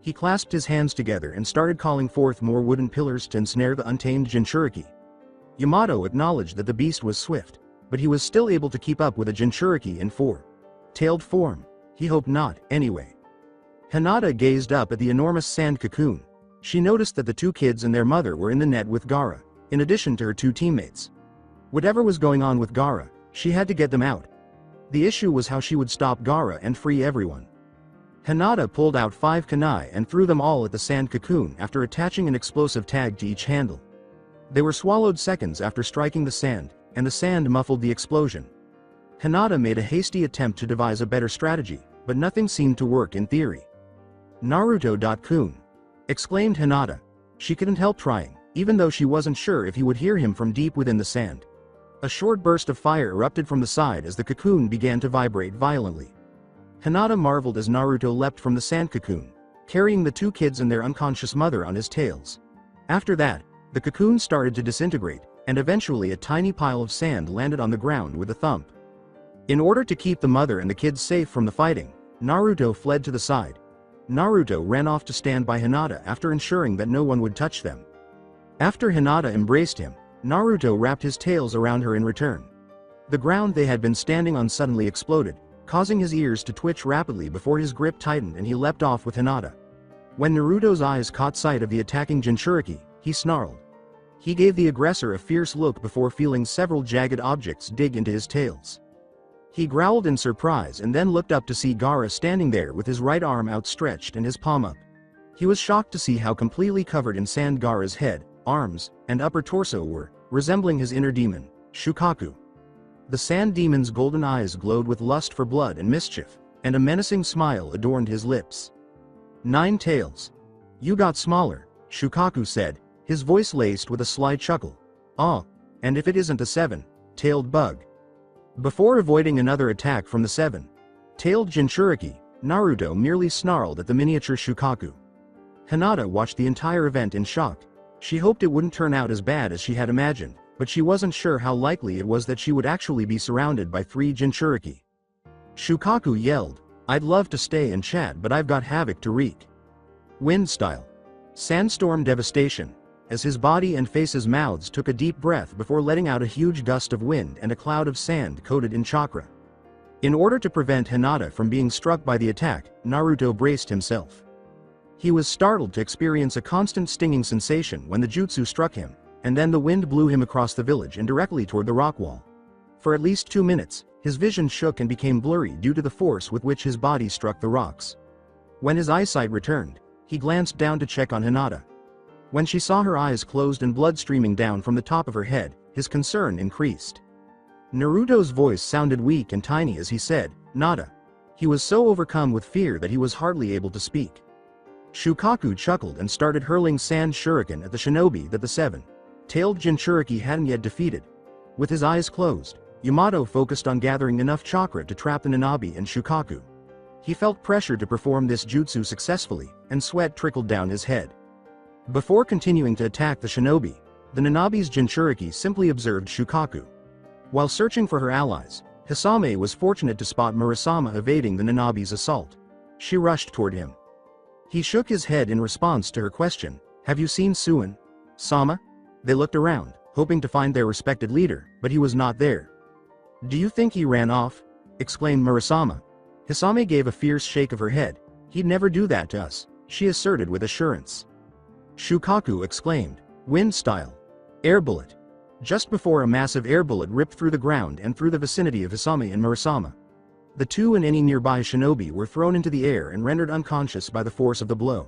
He clasped his hands together and started calling forth more wooden pillars to ensnare the untamed Jinchuriki. Yamato acknowledged that the beast was swift, but he was still able to keep up with a Jinchuriki in four-tailed form. He hoped not, anyway. Hinata gazed up at the enormous sand cocoon. She noticed that the two kids and their mother were in the net with Gaara, in addition to her two teammates. Whatever was going on with Gaara, she had to get them out. The issue was how she would stop Gaara and free everyone. Hinata pulled out 5 kunai and threw them all at the sand cocoon after attaching an explosive tag to each handle. They were swallowed seconds after striking the sand, and the sand muffled the explosion. Hinata made a hasty attempt to devise a better strategy, but nothing seemed to work in theory. "Naruto-kun!" exclaimed Hinata. She couldn't help trying, even though she wasn't sure if he would hear him from deep within the sand. A short burst of fire erupted from the side as the cocoon began to vibrate violently. Hinata marveled as Naruto leapt from the sand cocoon, carrying the two kids and their unconscious mother on his tails. After that, the cocoon started to disintegrate, and eventually a tiny pile of sand landed on the ground with a thump. In order to keep the mother and the kids safe from the fighting, Naruto fled to the side. Naruto ran off to stand by Hinata after ensuring that no one would touch them. After Hinata embraced him, Naruto wrapped his tails around her in return. The ground they had been standing on suddenly exploded, causing his ears to twitch rapidly before his grip tightened and he leapt off with Hinata. When Naruto's eyes caught sight of the attacking Jinchuriki, he snarled. He gave the aggressor a fierce look before feeling several jagged objects dig into his tails. He growled in surprise and then looked up to see Gaara standing there with his right arm outstretched and his palm up. He was shocked to see how completely covered in sand Gaara's head, arms, and upper torso were, resembling his inner demon, Shukaku. The sand demon's golden eyes glowed with lust for blood and mischief, and a menacing smile adorned his lips. 9 tails. You got smaller, Shukaku said, his voice laced with a sly chuckle. Ah, and if it isn't a 7-tailed bug. Before avoiding another attack from the 7-tailed Jinchuriki, Naruto merely snarled at the miniature Shukaku. Hinata watched the entire event in shock. She hoped it wouldn't turn out as bad as she had imagined, but she wasn't sure how likely it was that she would actually be surrounded by 3 Jinchuriki. Shukaku yelled, "I'd love to stay and chat, but I've got havoc to wreak." Wind style. Sandstorm devastation. As his body and face's mouths took a deep breath before letting out a huge gust of wind and a cloud of sand coated in chakra. In order to prevent Hinata from being struck by the attack, Naruto braced himself. He was startled to experience a constant stinging sensation when the jutsu struck him, and then the wind blew him across the village and directly toward the rock wall. For at least 2 minutes, his vision shook and became blurry due to the force with which his body struck the rocks. When his eyesight returned, he glanced down to check on Hinata. When she saw her eyes closed and blood streaming down from the top of her head, his concern increased. Naruto's voice sounded weak and tiny as he said, "Nada." He was so overcome with fear that he was hardly able to speak. Shukaku chuckled and started hurling sand shuriken at the shinobi that the 7-tailed Jinchuriki hadn't yet defeated. With his eyes closed, Yamato focused on gathering enough chakra to trap the Nanabi and Shukaku. He felt pressure to perform this jutsu successfully, and sweat trickled down his head. Before continuing to attack the shinobi, the Nanabi's Jinchuriki simply observed Shukaku. While searching for her allies, Hisame was fortunate to spot Murasama evading the Nanabi's assault. She rushed toward him. He shook his head in response to her question, "Have you seen Suin Sama?" They looked around, hoping to find their respected leader, but he was not there. "Do you think he ran off?" exclaimed Murasama. Hisame gave a fierce shake of her head. "He'd never do that to us," she asserted with assurance. Shukaku exclaimed, "Wind style. Air bullet." Just before a massive air bullet ripped through the ground and through the vicinity of Hisame and Murasama. The two and any nearby shinobi were thrown into the air and rendered unconscious by the force of the blow.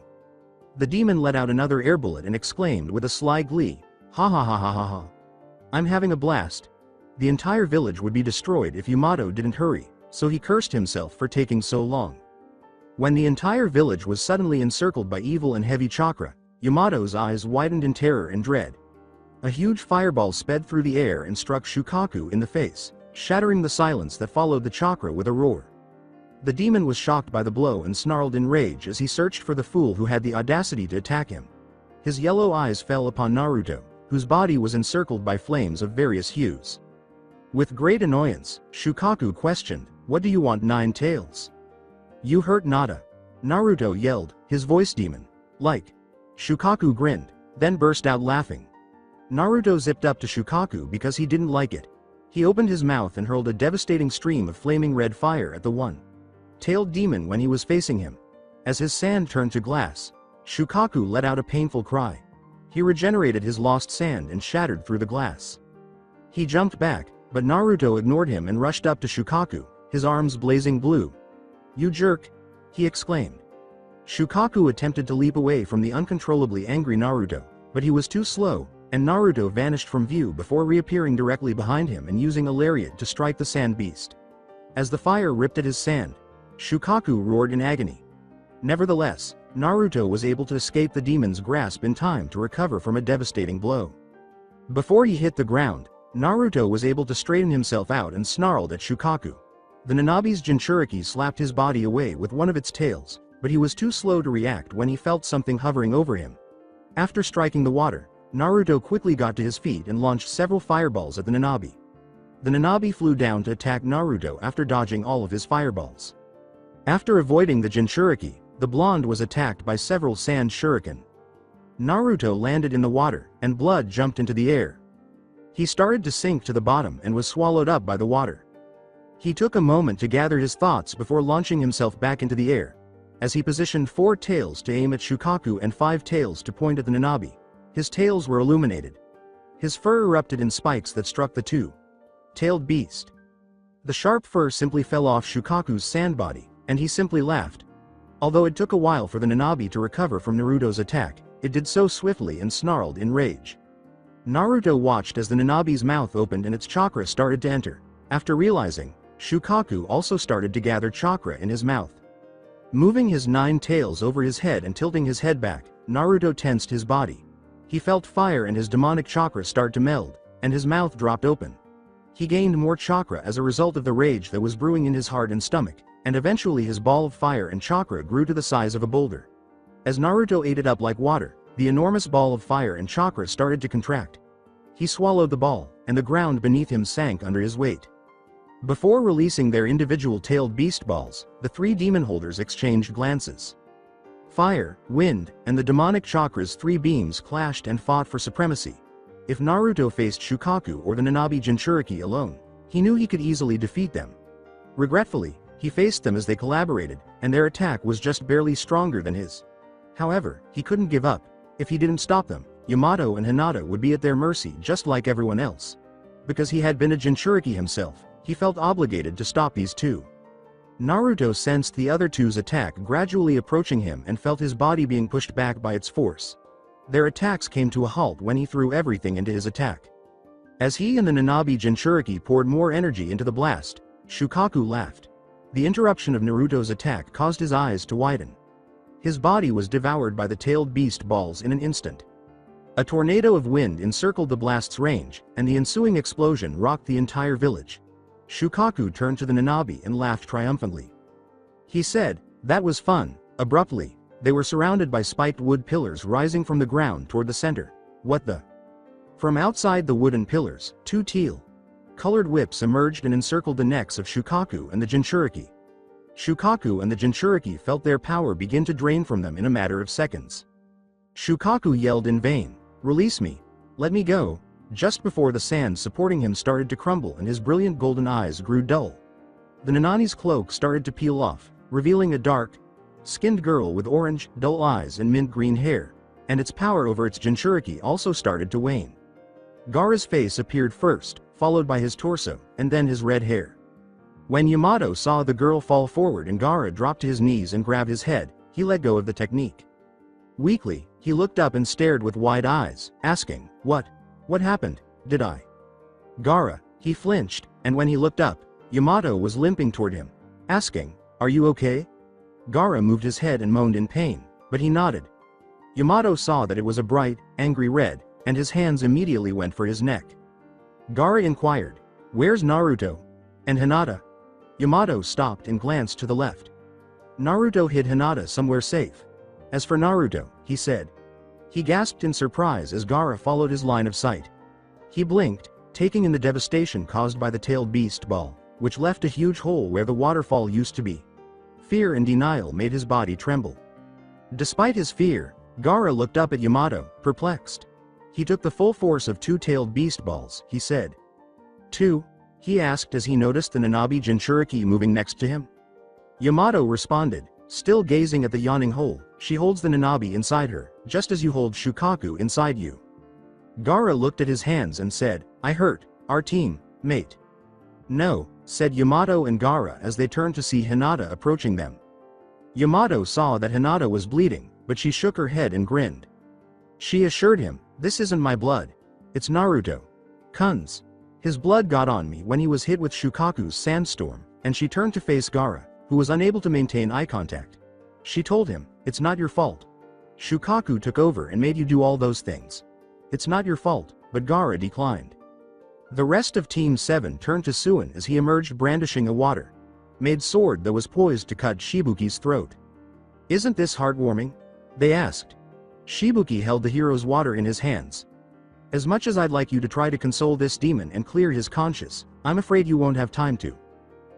The demon let out another air bullet and exclaimed with a sly glee, "Ha ha ha ha ha ha. I'm having a blast." The entire village would be destroyed if Yamato didn't hurry, so he cursed himself for taking so long. When the entire village was suddenly encircled by evil and heavy chakra, Yamato's eyes widened in terror and dread. A huge fireball sped through the air and struck Shukaku in the face, shattering the silence that followed the chakra with a roar. The demon was shocked by the blow and snarled in rage as he searched for the fool who had the audacity to attack him. His yellow eyes fell upon Naruto, whose body was encircled by flames of various hues. With great annoyance, Shukaku questioned, "What do you want, Nine Tails? You hurt Nada?" Naruto yelled, his voice demon-like. Shukaku grinned, then burst out laughing. Naruto zipped up to Shukaku because he didn't like it. He opened his mouth and hurled a devastating stream of flaming red fire at the one-tailed demon when he was facing him. As his sand turned to glass, Shukaku let out a painful cry. He regenerated his lost sand and shattered through the glass. He jumped back, but Naruto ignored him and rushed up to Shukaku, his arms blazing blue. "You jerk!" he exclaimed. Shukaku attempted to leap away from the uncontrollably angry Naruto, but he was too slow, and Naruto vanished from view before reappearing directly behind him and using a lariat to strike the sand beast. As the fire ripped at his sand, Shukaku roared in agony. Nevertheless, Naruto was able to escape the demon's grasp in time to recover from a devastating blow. Before he hit the ground, Naruto was able to straighten himself out and snarled at Shukaku. The Nanabi's Jinchuriki slapped his body away with one of its tails, but he was too slow to react when he felt something hovering over him. After striking the water, Naruto quickly got to his feet and launched several fireballs at the Nanabi. The Nanabi flew down to attack Naruto after dodging all of his fireballs. After avoiding the Jinchuriki, the blonde was attacked by several sand shuriken. Naruto landed in the water, and blood jumped into the air. He started to sink to the bottom and was swallowed up by the water. He took a moment to gather his thoughts before launching himself back into the air. As he positioned 4 tails to aim at Shukaku and 5 tails to point at the Nanabi, his tails were illuminated. His fur erupted in spikes that struck the two-tailed beast. The sharp fur simply fell off Shukaku's sand body, and he simply laughed. Although it took a while for the Nanabi to recover from Naruto's attack, it did so swiftly and snarled in rage. Naruto watched as the Nanabi's mouth opened and its chakra started to enter. After realizing, Shukaku also started to gather chakra in his mouth. Moving his 9 tails over his head and tilting his head back, Naruto tensed his body. He felt fire and his demonic chakra start to meld, and his mouth dropped open. He gained more chakra as a result of the rage that was brewing in his heart and stomach, and eventually his ball of fire and chakra grew to the size of a boulder. As Naruto ate it up like water, the enormous ball of fire and chakra started to contract. He swallowed the ball, and the ground beneath him sank under his weight. Before releasing their individual tailed beast balls, the 3 demon holders exchanged glances. Fire, wind, and the demonic chakra's 3 beams clashed and fought for supremacy. If Naruto faced Shukaku or the Nanabi Jinchuriki alone, he knew he could easily defeat them. Regretfully, he faced them as they collaborated, and their attack was just barely stronger than his. However, he couldn't give up. If he didn't stop them, Yamato and Hinata would be at their mercy just like everyone else. Because he had been a Jinchuriki himself, he felt obligated to stop these 2. Naruto sensed the other 2's attack gradually approaching him and felt his body being pushed back by its force. Their attacks came to a halt when he threw everything into his attack. As he and the Nanabi Jinchuriki poured more energy into the blast, Shukaku laughed. The interruption of Naruto's attack caused his eyes to widen. His body was devoured by the tailed beast balls in an instant. A tornado of wind encircled the blast's range, and the ensuing explosion rocked the entire village. Shukaku turned to the Nanabi and laughed triumphantly. He said, "That was fun." Abruptly, they were surrounded by spiked wood pillars rising from the ground toward the center. What the? From outside the wooden pillars, 2 teal-colored whips emerged and encircled the necks of Shukaku and the Jinchuriki. Shukaku and the Jinchuriki felt their power begin to drain from them in a matter of seconds. Shukaku yelled in vain, "Release me! Let me go!" Just before the sand supporting him started to crumble and his brilliant golden eyes grew dull. The Nanani's cloak started to peel off, revealing a dark-skinned girl with orange, dull eyes and mint-green hair, and its power over its Jinchuriki also started to wane. Gaara's face appeared first, followed by his torso, and then his red hair. When Yamato saw the girl fall forward and Gaara drop to his knees and grab his head, he let go of the technique. Weakly, he looked up and stared with wide eyes, asking, What happened? Did I?" Gaara, he flinched, and when he looked up, Yamato was limping toward him, asking, "Are you okay?" Gaara moved his head and moaned in pain, but he nodded. Yamato saw that it was a bright, angry red, and his hands immediately went for his neck. Gaara inquired, "Where's Naruto? And Hinata?" Yamato stopped and glanced to the left. Naruto hid Hinata somewhere safe. As for Naruto, he said. He gasped in surprise as Gaara followed his line of sight. He blinked, taking in the devastation caused by the tailed beast ball, which left a huge hole where the waterfall used to be. Fear and denial made his body tremble. Despite his fear, Gaara looked up at Yamato, perplexed. He took the full force of 2 tailed beast balls, he said. 2? He asked as he noticed the Nanabi Jinchuriki moving next to him. Yamato responded, still gazing at the yawning hole, "She holds the Nanabi inside her, just as you hold Shukaku inside you." Gaara looked at his hands and said, "I hurt, our team, mate." "No," said Yamato and Gaara as they turned to see Hinata approaching them. Yamato saw that Hinata was bleeding, but she shook her head and grinned. She assured him, "This isn't my blood. It's Naruto. Kun's. His blood got on me when he was hit with Shukaku's sandstorm," and she turned to face Gaara, who was unable to maintain eye contact. She told him, "It's not your fault. Shukaku took over and made you do all those things. It's not your fault," but Gaara declined. The rest of Team 7 turned to Suin as he emerged brandishing a water-made sword that was poised to cut Shibuki's throat. "Isn't this heartwarming?" they asked. Shibuki held the hero's water in his hands. "As much as I'd like you to try to console this demon and clear his conscience, I'm afraid you won't have time to.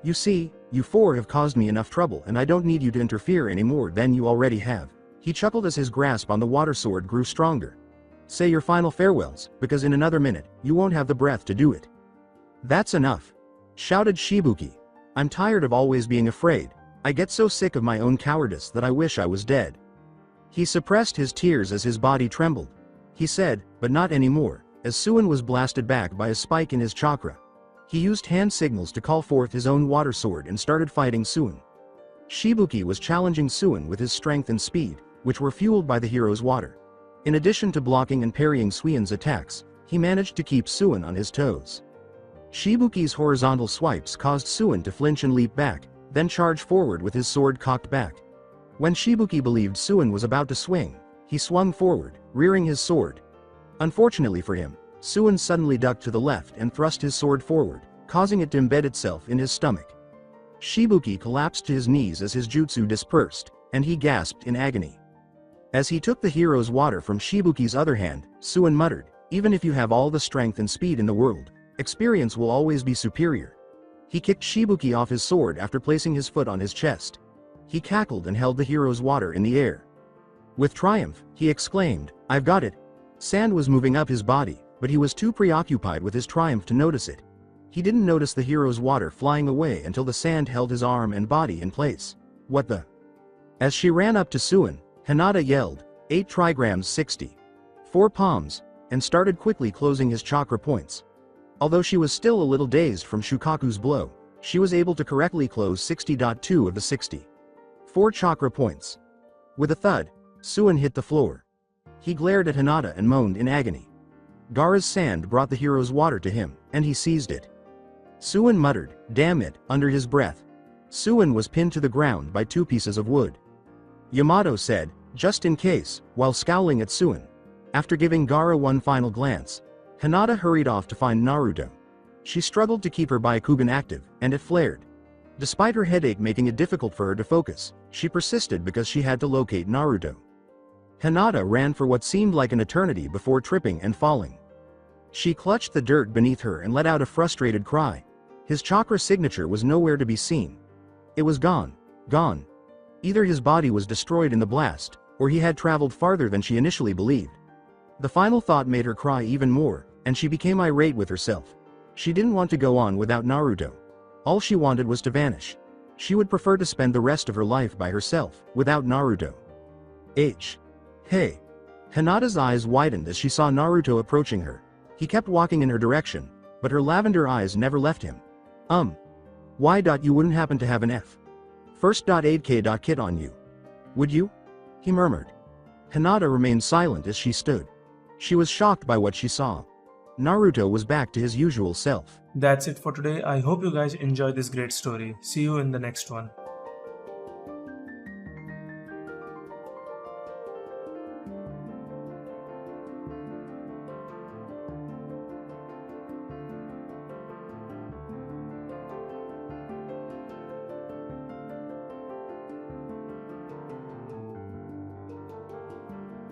You see, you 4 have caused me enough trouble and I don't need you to interfere any more than you already have." He chuckled as his grasp on the water sword grew stronger. "Say your final farewells, because in another minute, you won't have the breath to do it." "That's enough," shouted Shibuki. "I'm tired of always being afraid. I get so sick of my own cowardice that I wish I was dead." He suppressed his tears as his body trembled. He said, "But not anymore," as Suin was blasted back by a spike in his chakra. He used hand signals to call forth his own water sword and started fighting Suin. Shibuki was challenging Suin with his strength and speed, which were fueled by the hero's water. In addition to blocking and parrying Suin's attacks, he managed to keep Suin on his toes. Shibuki's horizontal swipes caused Suin to flinch and leap back, then charge forward with his sword cocked back. When Shibuki believed Suin was about to swing, he swung forward, rearing his sword. Unfortunately for him, Suin suddenly ducked to the left and thrust his sword forward, causing it to embed itself in his stomach. Shibuki collapsed to his knees as his jutsu dispersed, and he gasped in agony. As he took the hero's water from Shibuki's other hand, Suin muttered, "Even if you have all the strength and speed in the world, experience will always be superior." He kicked Shibuki off his sword after placing his foot on his chest. He cackled and held the hero's water in the air. With triumph, he exclaimed, "I've got it." Sand was moving up his body, but he was too preoccupied with his triumph to notice it. He didn't notice the hero's water flying away until the sand held his arm and body in place. "What the?" As she ran up to Suin, Hinata yelled, 8 trigrams 60. 4 palms, and started quickly closing his chakra points. Although she was still a little dazed from Shukaku's blow, she was able to correctly close 60.2 of the 60. 4 chakra points. With a thud, Suin hit the floor. He glared at Hinata and moaned in agony. Gaara's sand brought the hero's water to him, and he seized it. Suin muttered, "Damn it," under his breath. Suin was pinned to the ground by 2 pieces of wood. Yamato said, "Just in case," while scowling at Suin. After giving Gaara one final glance, Hinata hurried off to find Naruto. She struggled to keep her Byakugan active, and it flared. Despite her headache making it difficult for her to focus, she persisted because she had to locate Naruto. Hinata ran for what seemed like an eternity before tripping and falling. She clutched the dirt beneath her and let out a frustrated cry. His chakra signature was nowhere to be seen. It was gone. Gone. Either his body was destroyed in the blast, or he had traveled farther than she initially believed. The final thought made her cry even more, and she became irate with herself. She didn't want to go on without Naruto. All she wanted was to vanish. She would prefer to spend the rest of her life by herself, without Naruto. Hey. Hinata's eyes widened as she saw Naruto approaching her. He kept walking in her direction, but her lavender eyes never left him. Why? You wouldn't happen to have an First.aid kit on you, would you? He murmured. Hinata remained silent as she stood. She was shocked by what she saw. Naruto was back to his usual self. That's it for today. I hope you guys enjoyed this great story. See you in the next one.